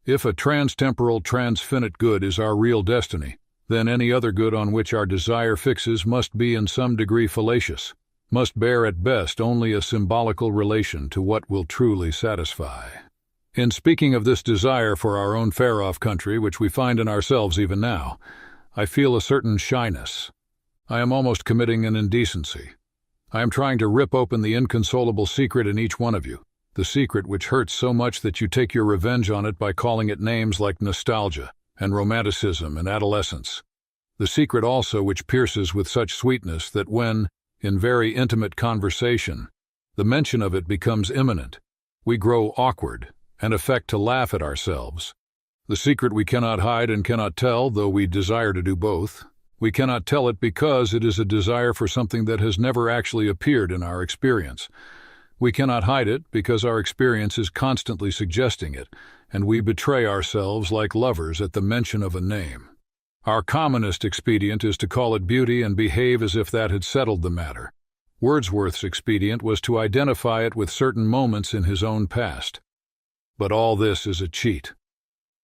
If a transtemporal, transfinite good is our real destiny, then any other good on which our desire fixes must be in some degree fallacious, must bear at best only a symbolical relation to what will truly satisfy. In speaking of this desire for our own far-off country, which we find in ourselves even now, I feel a certain shyness. I am almost committing an indecency. I am trying to rip open the inconsolable secret in each one of you, the secret which hurts so much that you take your revenge on it by calling it names like nostalgia and romanticism and adolescence. The secret also which pierces with such sweetness that when, in very intimate conversation, the mention of it becomes imminent, we grow awkward and affect to laugh at ourselves. The secret we cannot hide and cannot tell, though we desire to do both. We cannot tell it because it is a desire for something that has never actually appeared in our experience. We cannot hide it because our experience is constantly suggesting it, and we betray ourselves like lovers at the mention of a name. Our commonest expedient is to call it beauty and behave as if that had settled the matter. Wordsworth's expedient was to identify it with certain moments in his own past. But all this is a cheat.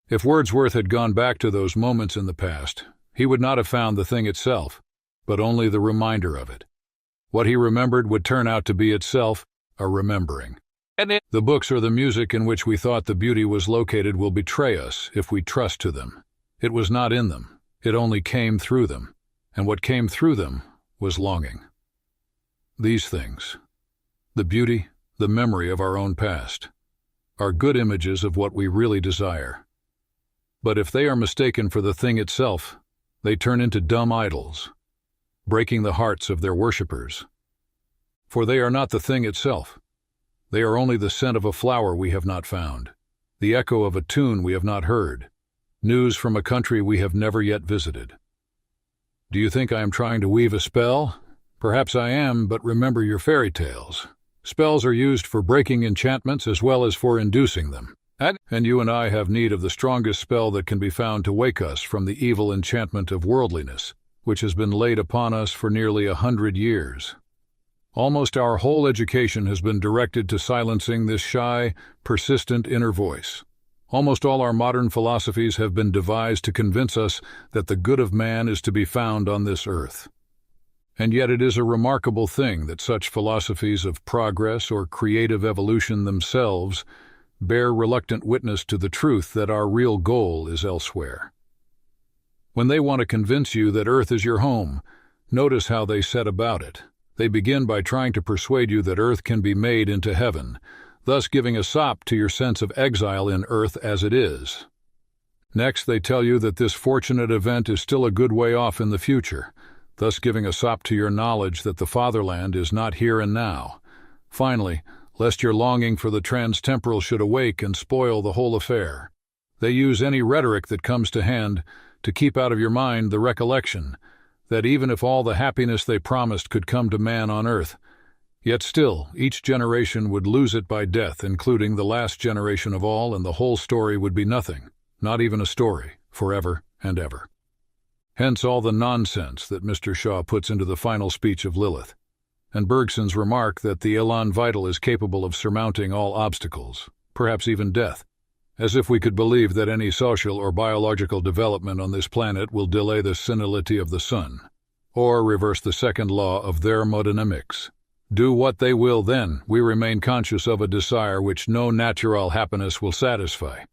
If Wordsworth had gone back to those moments in the past, he would not have found the thing itself, but only the reminder of it. What he remembered would turn out to be itself a remembering. The books or the music in which we thought the beauty was located will betray us if we trust to them. It was not in them. It only came through them, and what came through them was longing. These things, the beauty, the memory of our own past, are good images of what we really desire. But if they are mistaken for the thing itself, they turn into dumb idols, breaking the hearts of their worshippers. For they are not the thing itself. They are only the scent of a flower we have not found, the echo of a tune we have not heard, news from a country we have never yet visited. Do you think I am trying to weave a spell? Perhaps I am, but remember your fairy tales. Spells are used for breaking enchantments as well as for inducing them. And you and I have need of the strongest spell that can be found to wake us from the evil enchantment of worldliness, which has been laid upon us for nearly 100 years. Almost our whole education has been directed to silencing this shy, persistent inner voice. Almost all our modern philosophies have been devised to convince us that the good of man is to be found on this earth. And yet it is a remarkable thing that such philosophies of progress or creative evolution themselves bear reluctant witness to the truth that our real goal is elsewhere. When they want to convince you that earth is your home, notice how they set about it. They begin by trying to persuade you that earth can be made into heaven, thus giving a sop to your sense of exile in earth as it is. Next, they tell you that this fortunate event is still a good way off in the future, thus giving a sop to your knowledge that the fatherland is not here and now. Finally, lest your longing for the transtemporal should awake and spoil the whole affair, they use any rhetoric that comes to hand to keep out of your mind the recollection that even if all the happiness they promised could come to man on earth, yet still each generation would lose it by death, including the last generation of all, and the whole story would be nothing, not even a story, forever and ever. Hence all the nonsense that Mr. Shaw puts into the final speech of Lilith, and Bergson's remark that the elan vital is capable of surmounting all obstacles, perhaps even death, as if we could believe that any social or biological development on this planet will delay the senility of the sun, or reverse the second law of thermodynamics. Do what they will then, we remain conscious of a desire which no natural happiness will satisfy.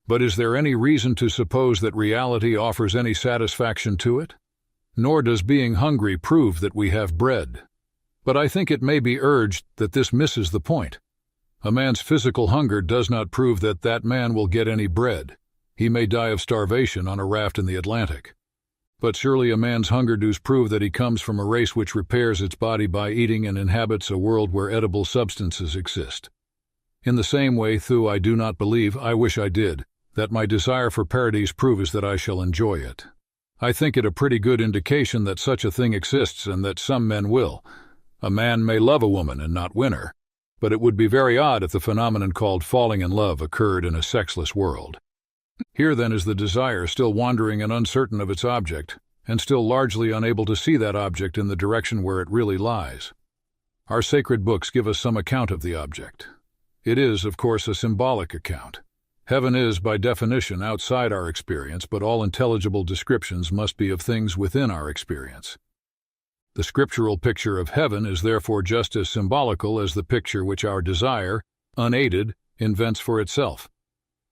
But is there any reason to suppose that reality offers any satisfaction to it? Nor does being hungry prove that we have bread. But I think it may be urged that this misses the point. A man's physical hunger does not prove that that man will get any bread. He may die of starvation on a raft in the Atlantic. But surely a man's hunger does prove that he comes from a race which repairs its body by eating and inhabits a world where edible substances exist. In the same way, though I do not believe, I wish I did, that my desire for paradise proves that I shall enjoy it. I think it a pretty good indication that such a thing exists and that some men will. A man may love a woman and not win her, but it would be very odd if the phenomenon called falling in love occurred in a sexless world. Here then is the desire still wandering and uncertain of its object, and still largely unable to see that object in the direction where it really lies. Our sacred books give us some account of the object. It is, of course, a symbolic account. Heaven is, by definition, outside our experience, but all intelligible descriptions must be of things within our experience. The scriptural picture of heaven is therefore just as symbolical as the picture which our desire, unaided, invents for itself.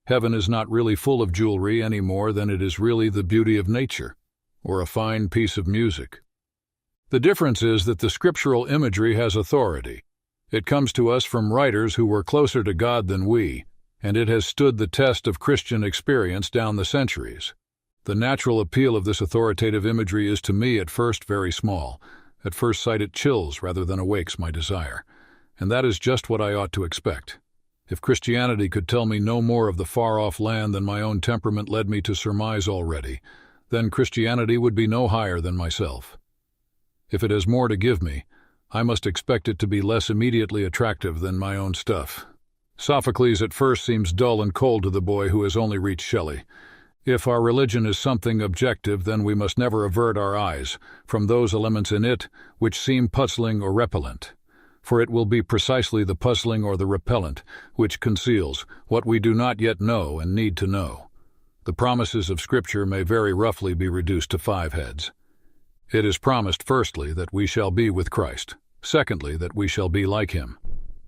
Heaven is not really full of jewelry any more than it is really the beauty of nature, or a fine piece of music. The difference is that the scriptural imagery has authority. It comes to us from writers who were closer to God than we, and it has stood the test of Christian experience down the centuries. The natural appeal of this authoritative imagery is to me at first very small. At first sight it chills rather than awakes my desire, and that is just what I ought to expect. If Christianity could tell me no more of the far-off land than my own temperament led me to surmise already, then Christianity would be no higher than myself. If it has more to give me, I must expect it to be less immediately attractive than my own stuff. Sophocles at first seems dull and cold to the boy who has only reached Shelley. If our religion is something objective, then we must never avert our eyes from those elements in it which seem puzzling or repellent. For it will be precisely the puzzling or the repellent which conceals what we do not yet know and need to know. The promises of Scripture may very roughly be reduced to 5 heads. It is promised, firstly, that we shall be with Christ. Secondly, that we shall be like him.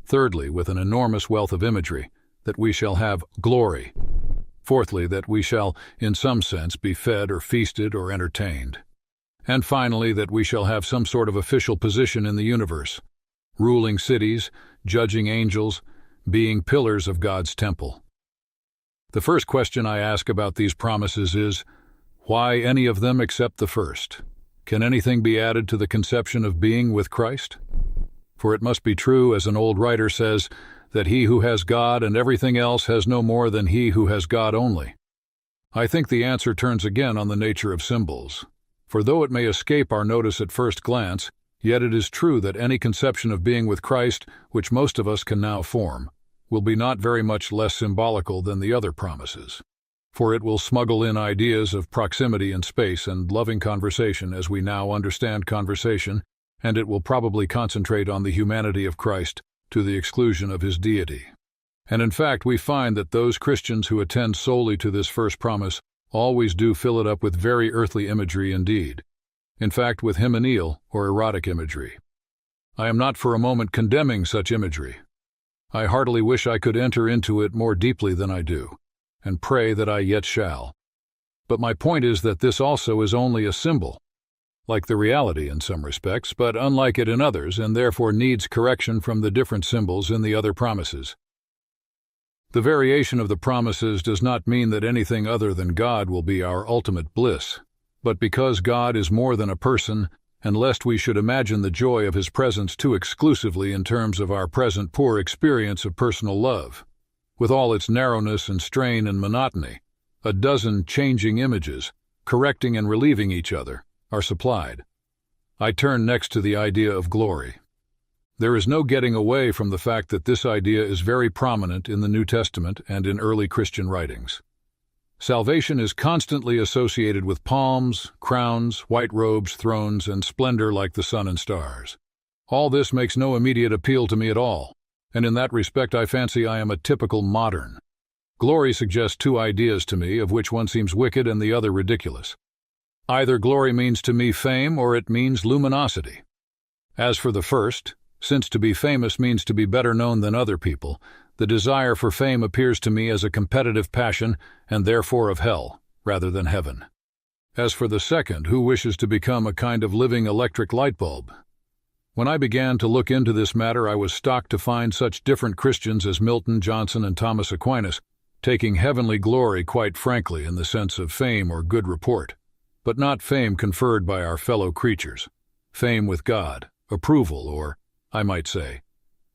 Thirdly, with an enormous wealth of imagery, that we shall have glory. Fourthly, that we shall, in some sense, be fed or feasted or entertained. And finally, that we shall have some sort of official position in the universe, ruling cities, judging angels, being pillars of God's temple. The first question I ask about these promises is, why any of them except the first? Can anything be added to the conception of being with Christ? For it must be true, as an old writer says, that he who has God and everything else has no more than he who has God only. I think the answer turns again on the nature of symbols. For though it may escape our notice at first glance, yet it is true that any conception of being with Christ, which most of us can now form, will be not very much less symbolical than the other promises. For it will smuggle in ideas of proximity in space and loving conversation as we now understand conversation, and it will probably concentrate on the humanity of Christ to the exclusion of his deity. And in fact, we find that those Christians who attend solely to this first promise always do fill it up with very earthly imagery indeed. In fact, with hymeneal or erotic imagery. I am not for a moment condemning such imagery. I heartily wish I could enter into it more deeply than I do, and pray that I yet shall. But my point is that this also is only a symbol, like the reality in some respects, but unlike it in others, and therefore needs correction from the different symbols in the other promises. The variation of the promises does not mean that anything other than God will be our ultimate bliss, but because God is more than a person, and lest we should imagine the joy of his presence too exclusively in terms of our present poor experience of personal love, with all its narrowness and strain and monotony, a dozen changing images, correcting and relieving each other, are supplied. I turn next to the idea of glory. There is no getting away from the fact that this idea is very prominent in the New Testament and in early Christian writings. Salvation is constantly associated with palms, crowns, white robes, thrones, and splendor like the sun and stars. All this makes no immediate appeal to me at all, and in that respect I fancy I am a typical modern. Glory suggests 2 ideas to me, of which one seems wicked and the other ridiculous. Either glory means to me fame or it means luminosity. As for the first, since to be famous means to be better known than other people, the desire for fame appears to me as a competitive passion and therefore of hell, rather than heaven. As for the second, who wishes to become a kind of living electric light bulb? When I began to look into this matter, I was shocked to find such different Christians as Milton, Johnson, and Thomas Aquinas, taking heavenly glory quite frankly in the sense of fame or good report, but not fame conferred by our fellow creatures, fame with God, approval, or, I might say,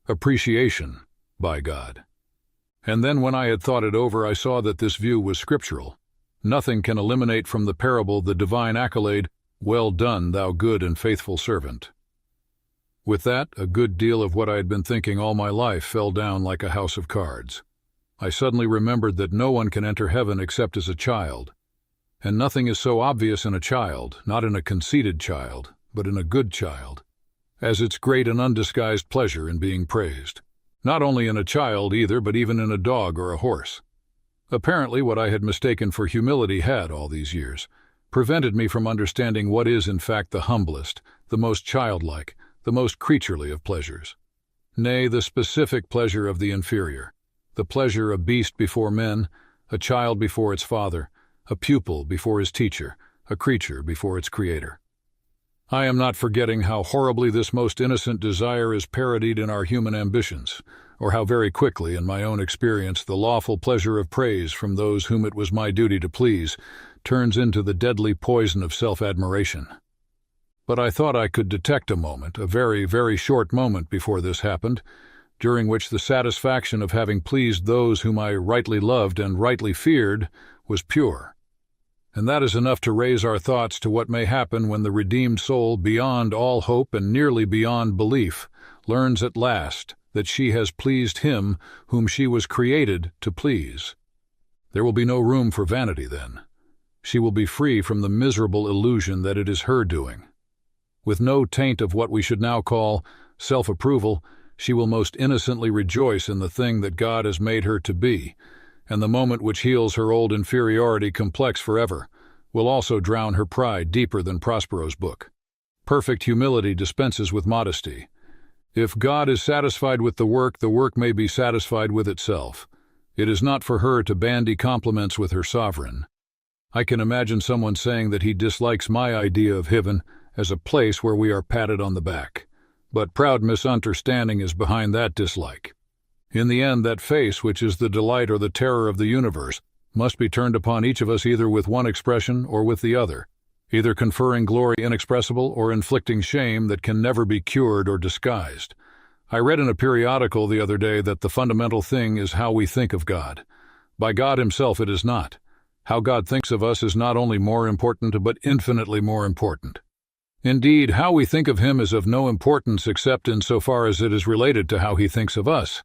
appreciation by God. And then when I had thought it over, I saw that this view was scriptural. Nothing can eliminate from the parable the divine accolade, "Well done, thou good and faithful servant." With that, a good deal of what I had been thinking all my life fell down like a house of cards. I suddenly remembered that no one can enter heaven except as a child. And nothing is so obvious in a child, not in a conceited child, but in a good child, as its great and undisguised pleasure in being praised. Not only in a child either, but even in a dog or a horse. Apparently what I had mistaken for humility had, all these years, prevented me from understanding what is in fact the humblest, the most childlike, the most creaturely of pleasures. Nay, the specific pleasure of the inferior, the pleasure a beast before men, a child before its father, a pupil before his teacher, a creature before its creator. I am not forgetting how horribly this most innocent desire is parodied in our human ambitions, or how very quickly, in my own experience, the lawful pleasure of praise from those whom it was my duty to please turns into the deadly poison of self-admiration. But I thought I could detect a moment, a very, very short moment before this happened, during which the satisfaction of having pleased those whom I rightly loved and rightly feared was pure. And that is enough to raise our thoughts to what may happen when the redeemed soul, beyond all hope and nearly beyond belief, learns at last that she has pleased him whom she was created to please. There will be no room for vanity then. She will be free from the miserable illusion that it is her doing. With no taint of what we should now call self-approval, she will most innocently rejoice in the thing that God has made her to be, and the moment which heals her old inferiority complex forever will also drown her pride deeper than Prospero's book. Perfect humility dispenses with modesty. If God is satisfied with the work may be satisfied with itself. It is not for her to bandy compliments with her sovereign. I can imagine someone saying that he dislikes my idea of heaven as a place where we are patted on the back. But proud misunderstanding is behind that dislike. In the end, that face, which is the delight or the terror of the universe, must be turned upon each of us either with one expression or with the other, either conferring glory inexpressible or inflicting shame that can never be cured or disguised. I read in a periodical the other day that the fundamental thing is how we think of God. By God himself it is not. How God thinks of us is not only more important, but infinitely more important. Indeed, how we think of him is of no importance except in so far as it is related to how he thinks of us.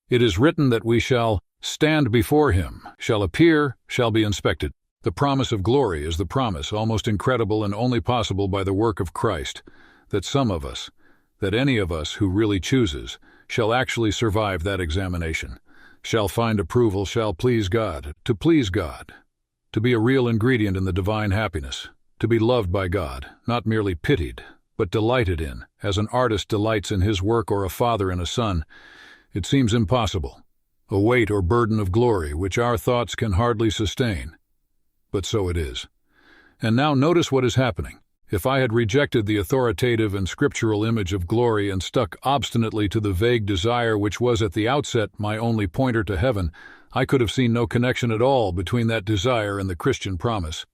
It is written that we shall stand before him, shall appear, shall be inspected. The promise of glory is the promise, almost incredible and only possible by the work of Christ, that some of us, that any of us who really chooses, shall actually survive that examination, shall find approval, shall please God, to be a real ingredient in the divine happiness, to be loved by God, not merely pitied, but delighted in, as an artist delights in his work or a father in a son. It seems impossible, a weight or burden of glory which our thoughts can hardly sustain. But so it is. And now notice what is happening. If I had rejected the authoritative and scriptural image of glory and stuck obstinately to the vague desire which was at the outset my only pointer to heaven, I could have seen no connection at all between that desire and the Christian promise.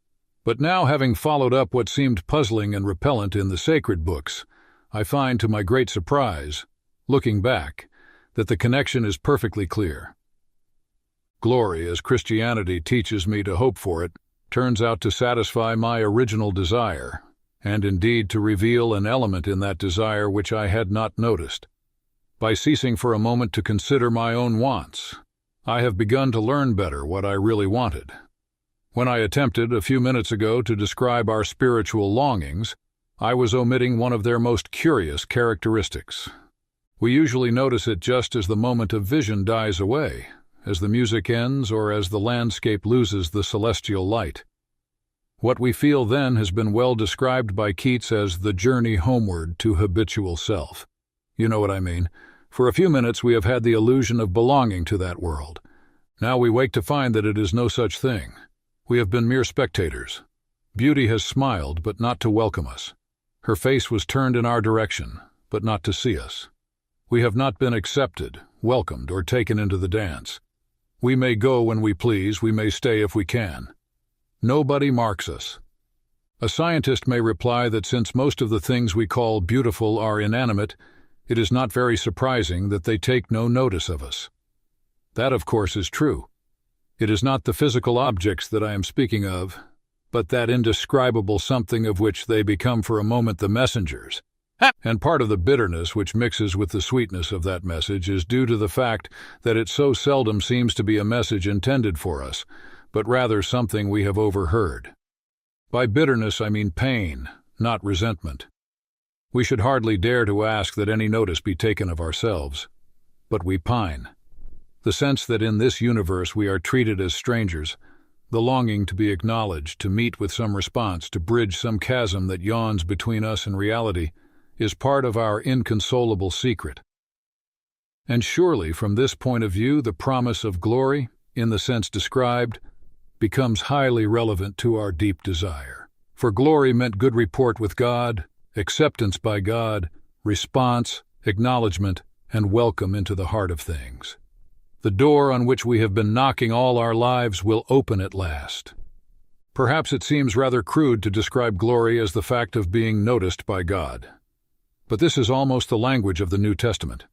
But now, having followed up what seemed puzzling and repellent in the sacred books, I find, to my great surprise, looking back, that the connection is perfectly clear. Glory, as Christianity teaches me to hope for it, turns out to satisfy my original desire, and indeed to reveal an element in that desire which I had not noticed. By ceasing for a moment to consider my own wants, I have begun to learn better what I really wanted. When I attempted, a few minutes ago, to describe our spiritual longings, I was omitting one of their most curious characteristics. We usually notice it just as the moment of vision dies away, as the music ends, or as the landscape loses the celestial light. What we feel then has been well described by Keats as the journey homeward to habitual self. You know what I mean. For a few minutes we have had the illusion of belonging to that world. Now we wake to find that it is no such thing. We have been mere spectators. Beauty has smiled, but not to welcome us. Her face was turned in our direction, but not to see us. We have not been accepted, welcomed, or taken into the dance. We may go when we please, we may stay if we can. Nobody marks us. A scientist may reply that since most of the things we call beautiful are inanimate, it is not very surprising that they take no notice of us. That, of course, is true. It is not the physical objects that I am speaking of, but that indescribable something of which they become for a moment the messengers. And part of the bitterness which mixes with the sweetness of that message is due to the fact that it so seldom seems to be a message intended for us, but rather something we have overheard. By bitterness I mean pain, not resentment. We should hardly dare to ask that any notice be taken of ourselves, but we pine. The sense that in this universe we are treated as strangers, the longing to be acknowledged, to meet with some response, to bridge some chasm that yawns between us and reality, is part of our inconsolable secret. And surely, from this point of view, the promise of glory, in the sense described, becomes highly relevant to our deep desire. For glory meant good report with God, acceptance by God, response, acknowledgement, and welcome into the heart of things. The door on which we have been knocking all our lives will open at last. Perhaps it seems rather crude to describe glory as the fact of being noticed by God. But this is almost the language of the New Testament.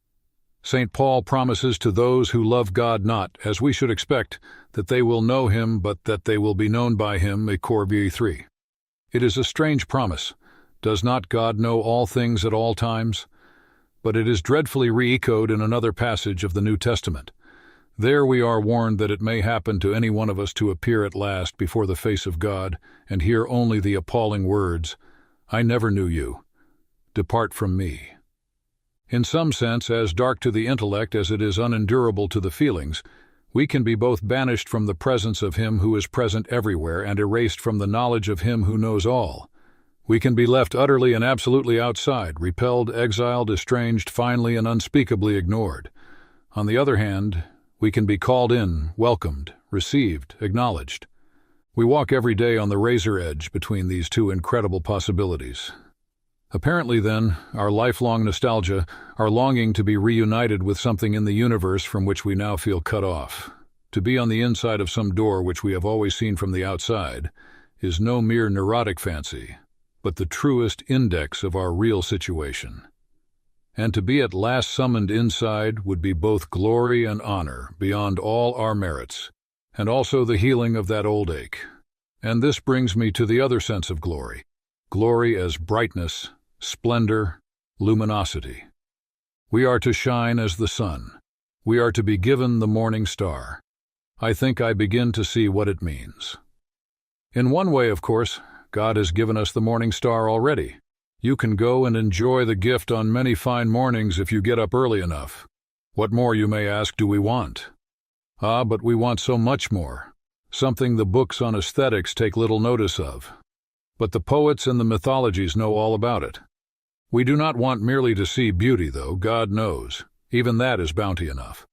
St. Paul promises to those who love God not, as we should expect, that they will know him, but that they will be known by him, Corinthians 3. It is a strange promise. Does not God know all things at all times? But it is dreadfully re-echoed in another passage of the New Testament. There we are warned that it may happen to any one of us to appear at last before the face of God and hear only the appalling words, "I never knew you. Depart from me." In some sense, as dark to the intellect as it is unendurable to the feelings, we can be both banished from the presence of him who is present everywhere and erased from the knowledge of him who knows all. We can be left utterly and absolutely outside, repelled, exiled, estranged, finally and unspeakably ignored. On the other hand, we can be called in, welcomed, received, acknowledged. We walk every day on the razor edge between these two incredible possibilities. Apparently, then, our lifelong nostalgia, our longing to be reunited with something in the universe from which we now feel cut off, to be on the inside of some door which we have always seen from the outside, is no mere neurotic fancy, but the truest index of our real situation. And to be at last summoned inside would be both glory and honor beyond all our merits, and also the healing of that old ache. And this brings me to the other sense of glory, glory as brightness, splendor, luminosity. We are to shine as the sun. We are to be given the morning star. I think I begin to see what it means. In one way, of course, God has given us the morning star already. You can go and enjoy the gift on many fine mornings if you get up early enough. What more, you may ask, do we want? Ah, but we want so much more, something the books on aesthetics take little notice of. But the poets and the mythologies know all about it. We do not want merely to see beauty, though, God knows. Even that is bounty enough.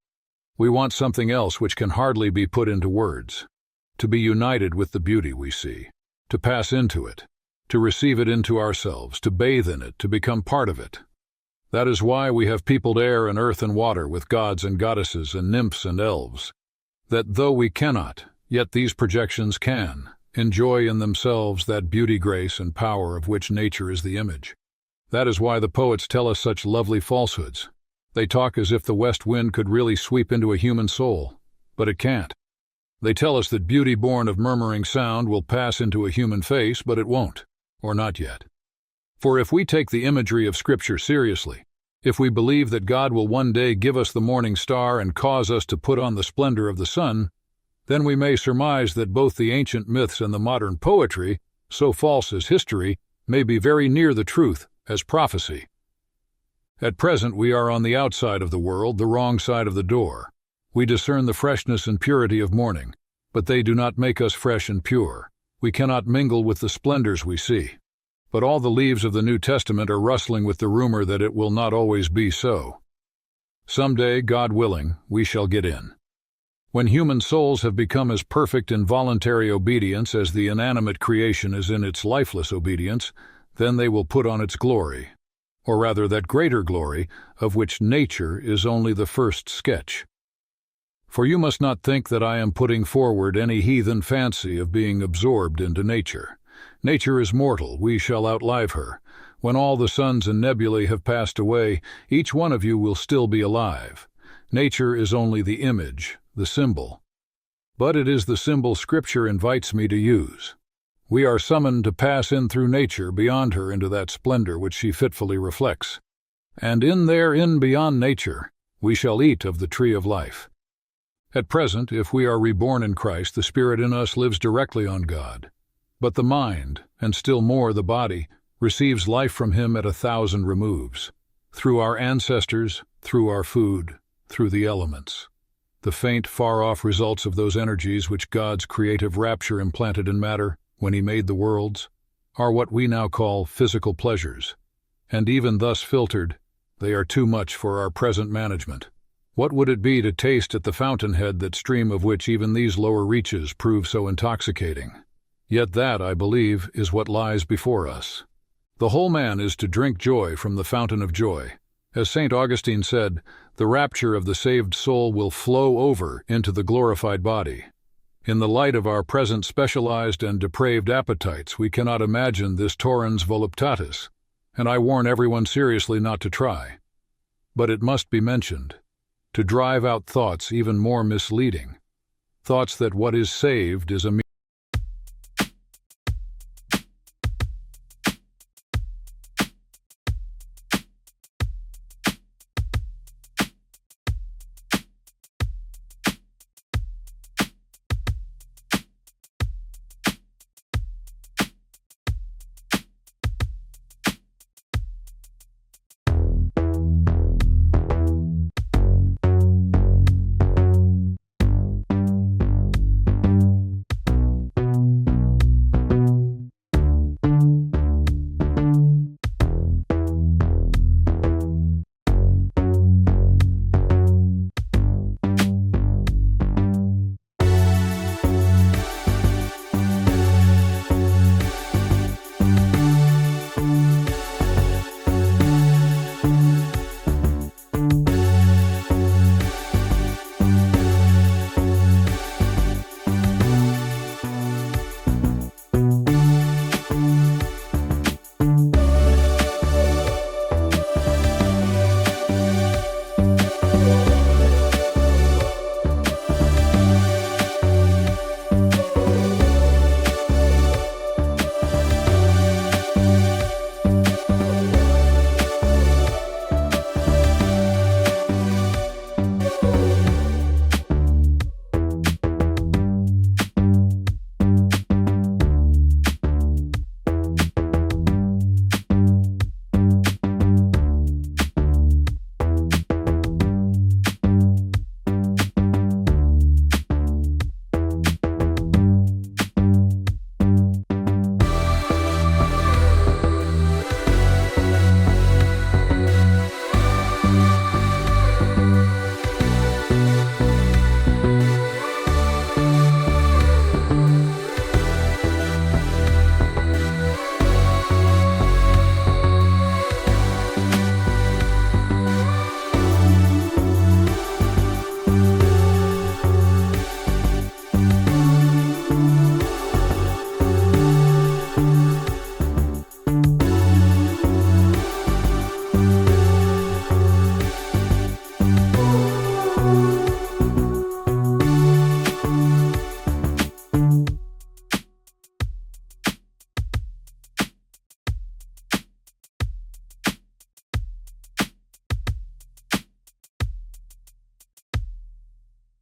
We want something else which can hardly be put into words. To be united with the beauty we see, to pass into it, to receive it into ourselves, to bathe in it, to become part of it. That is why we have peopled air and earth and water with gods and goddesses and nymphs and elves. That though we cannot, yet these projections can, enjoy in themselves that beauty, grace, and power of which nature is the image. That is why the poets tell us such lovely falsehoods. They talk as if the west wind could really sweep into a human soul, but it can't. They tell us that beauty born of murmuring sound will pass into a human face, but it won't, or not yet. For if we take the imagery of Scripture seriously, if we believe that God will one day give us the morning star and cause us to put on the splendor of the sun, then we may surmise that both the ancient myths and the modern poetry, so false as history, may be very near the truth as prophecy. At present we are on the outside of the world, the wrong side of the door. We discern the freshness and purity of morning, but they do not make us fresh and pure. We cannot mingle with the splendors we see. But all the leaves of the New Testament are rustling with the rumor that it will not always be so. Someday, God willing, we shall get in. When human souls have become as perfect in voluntary obedience as the inanimate creation is in its lifeless obedience, then they will put on its glory. or rather that greater glory, of which nature is only the first sketch. For you must not think that I am putting forward any heathen fancy of being absorbed into nature. Nature is mortal, we shall outlive her. When all the suns and nebulae have passed away, each one of you will still be alive. Nature is only the image, the symbol. But it is the symbol Scripture invites me to use. We are summoned to pass in through nature beyond her into that splendor which she fitfully reflects. And in beyond nature, we shall eat of the tree of life. At present, if we are reborn in Christ, the Spirit in us lives directly on God. But the mind, and still more the body, receives life from Him at 1,000 removes, through our ancestors, through our food, through the elements. The faint, far-off results of those energies which God's creative rapture implanted in matter, when He made the worlds, are what we now call physical pleasures, and even thus filtered, they are too much for our present management. What would it be to taste at the fountainhead that stream of which even these lower reaches prove so intoxicating? Yet that, I believe, is what lies before us. The whole man is to drink joy from the fountain of joy. As St. Augustine said, the rapture of the saved soul will flow over into the glorified body. In the light of our present specialized and depraved appetites, we cannot imagine this torrens voluptatis, and I warn everyone seriously not to try. But it must be mentioned, to drive out thoughts even more misleading, thoughts that what is saved is a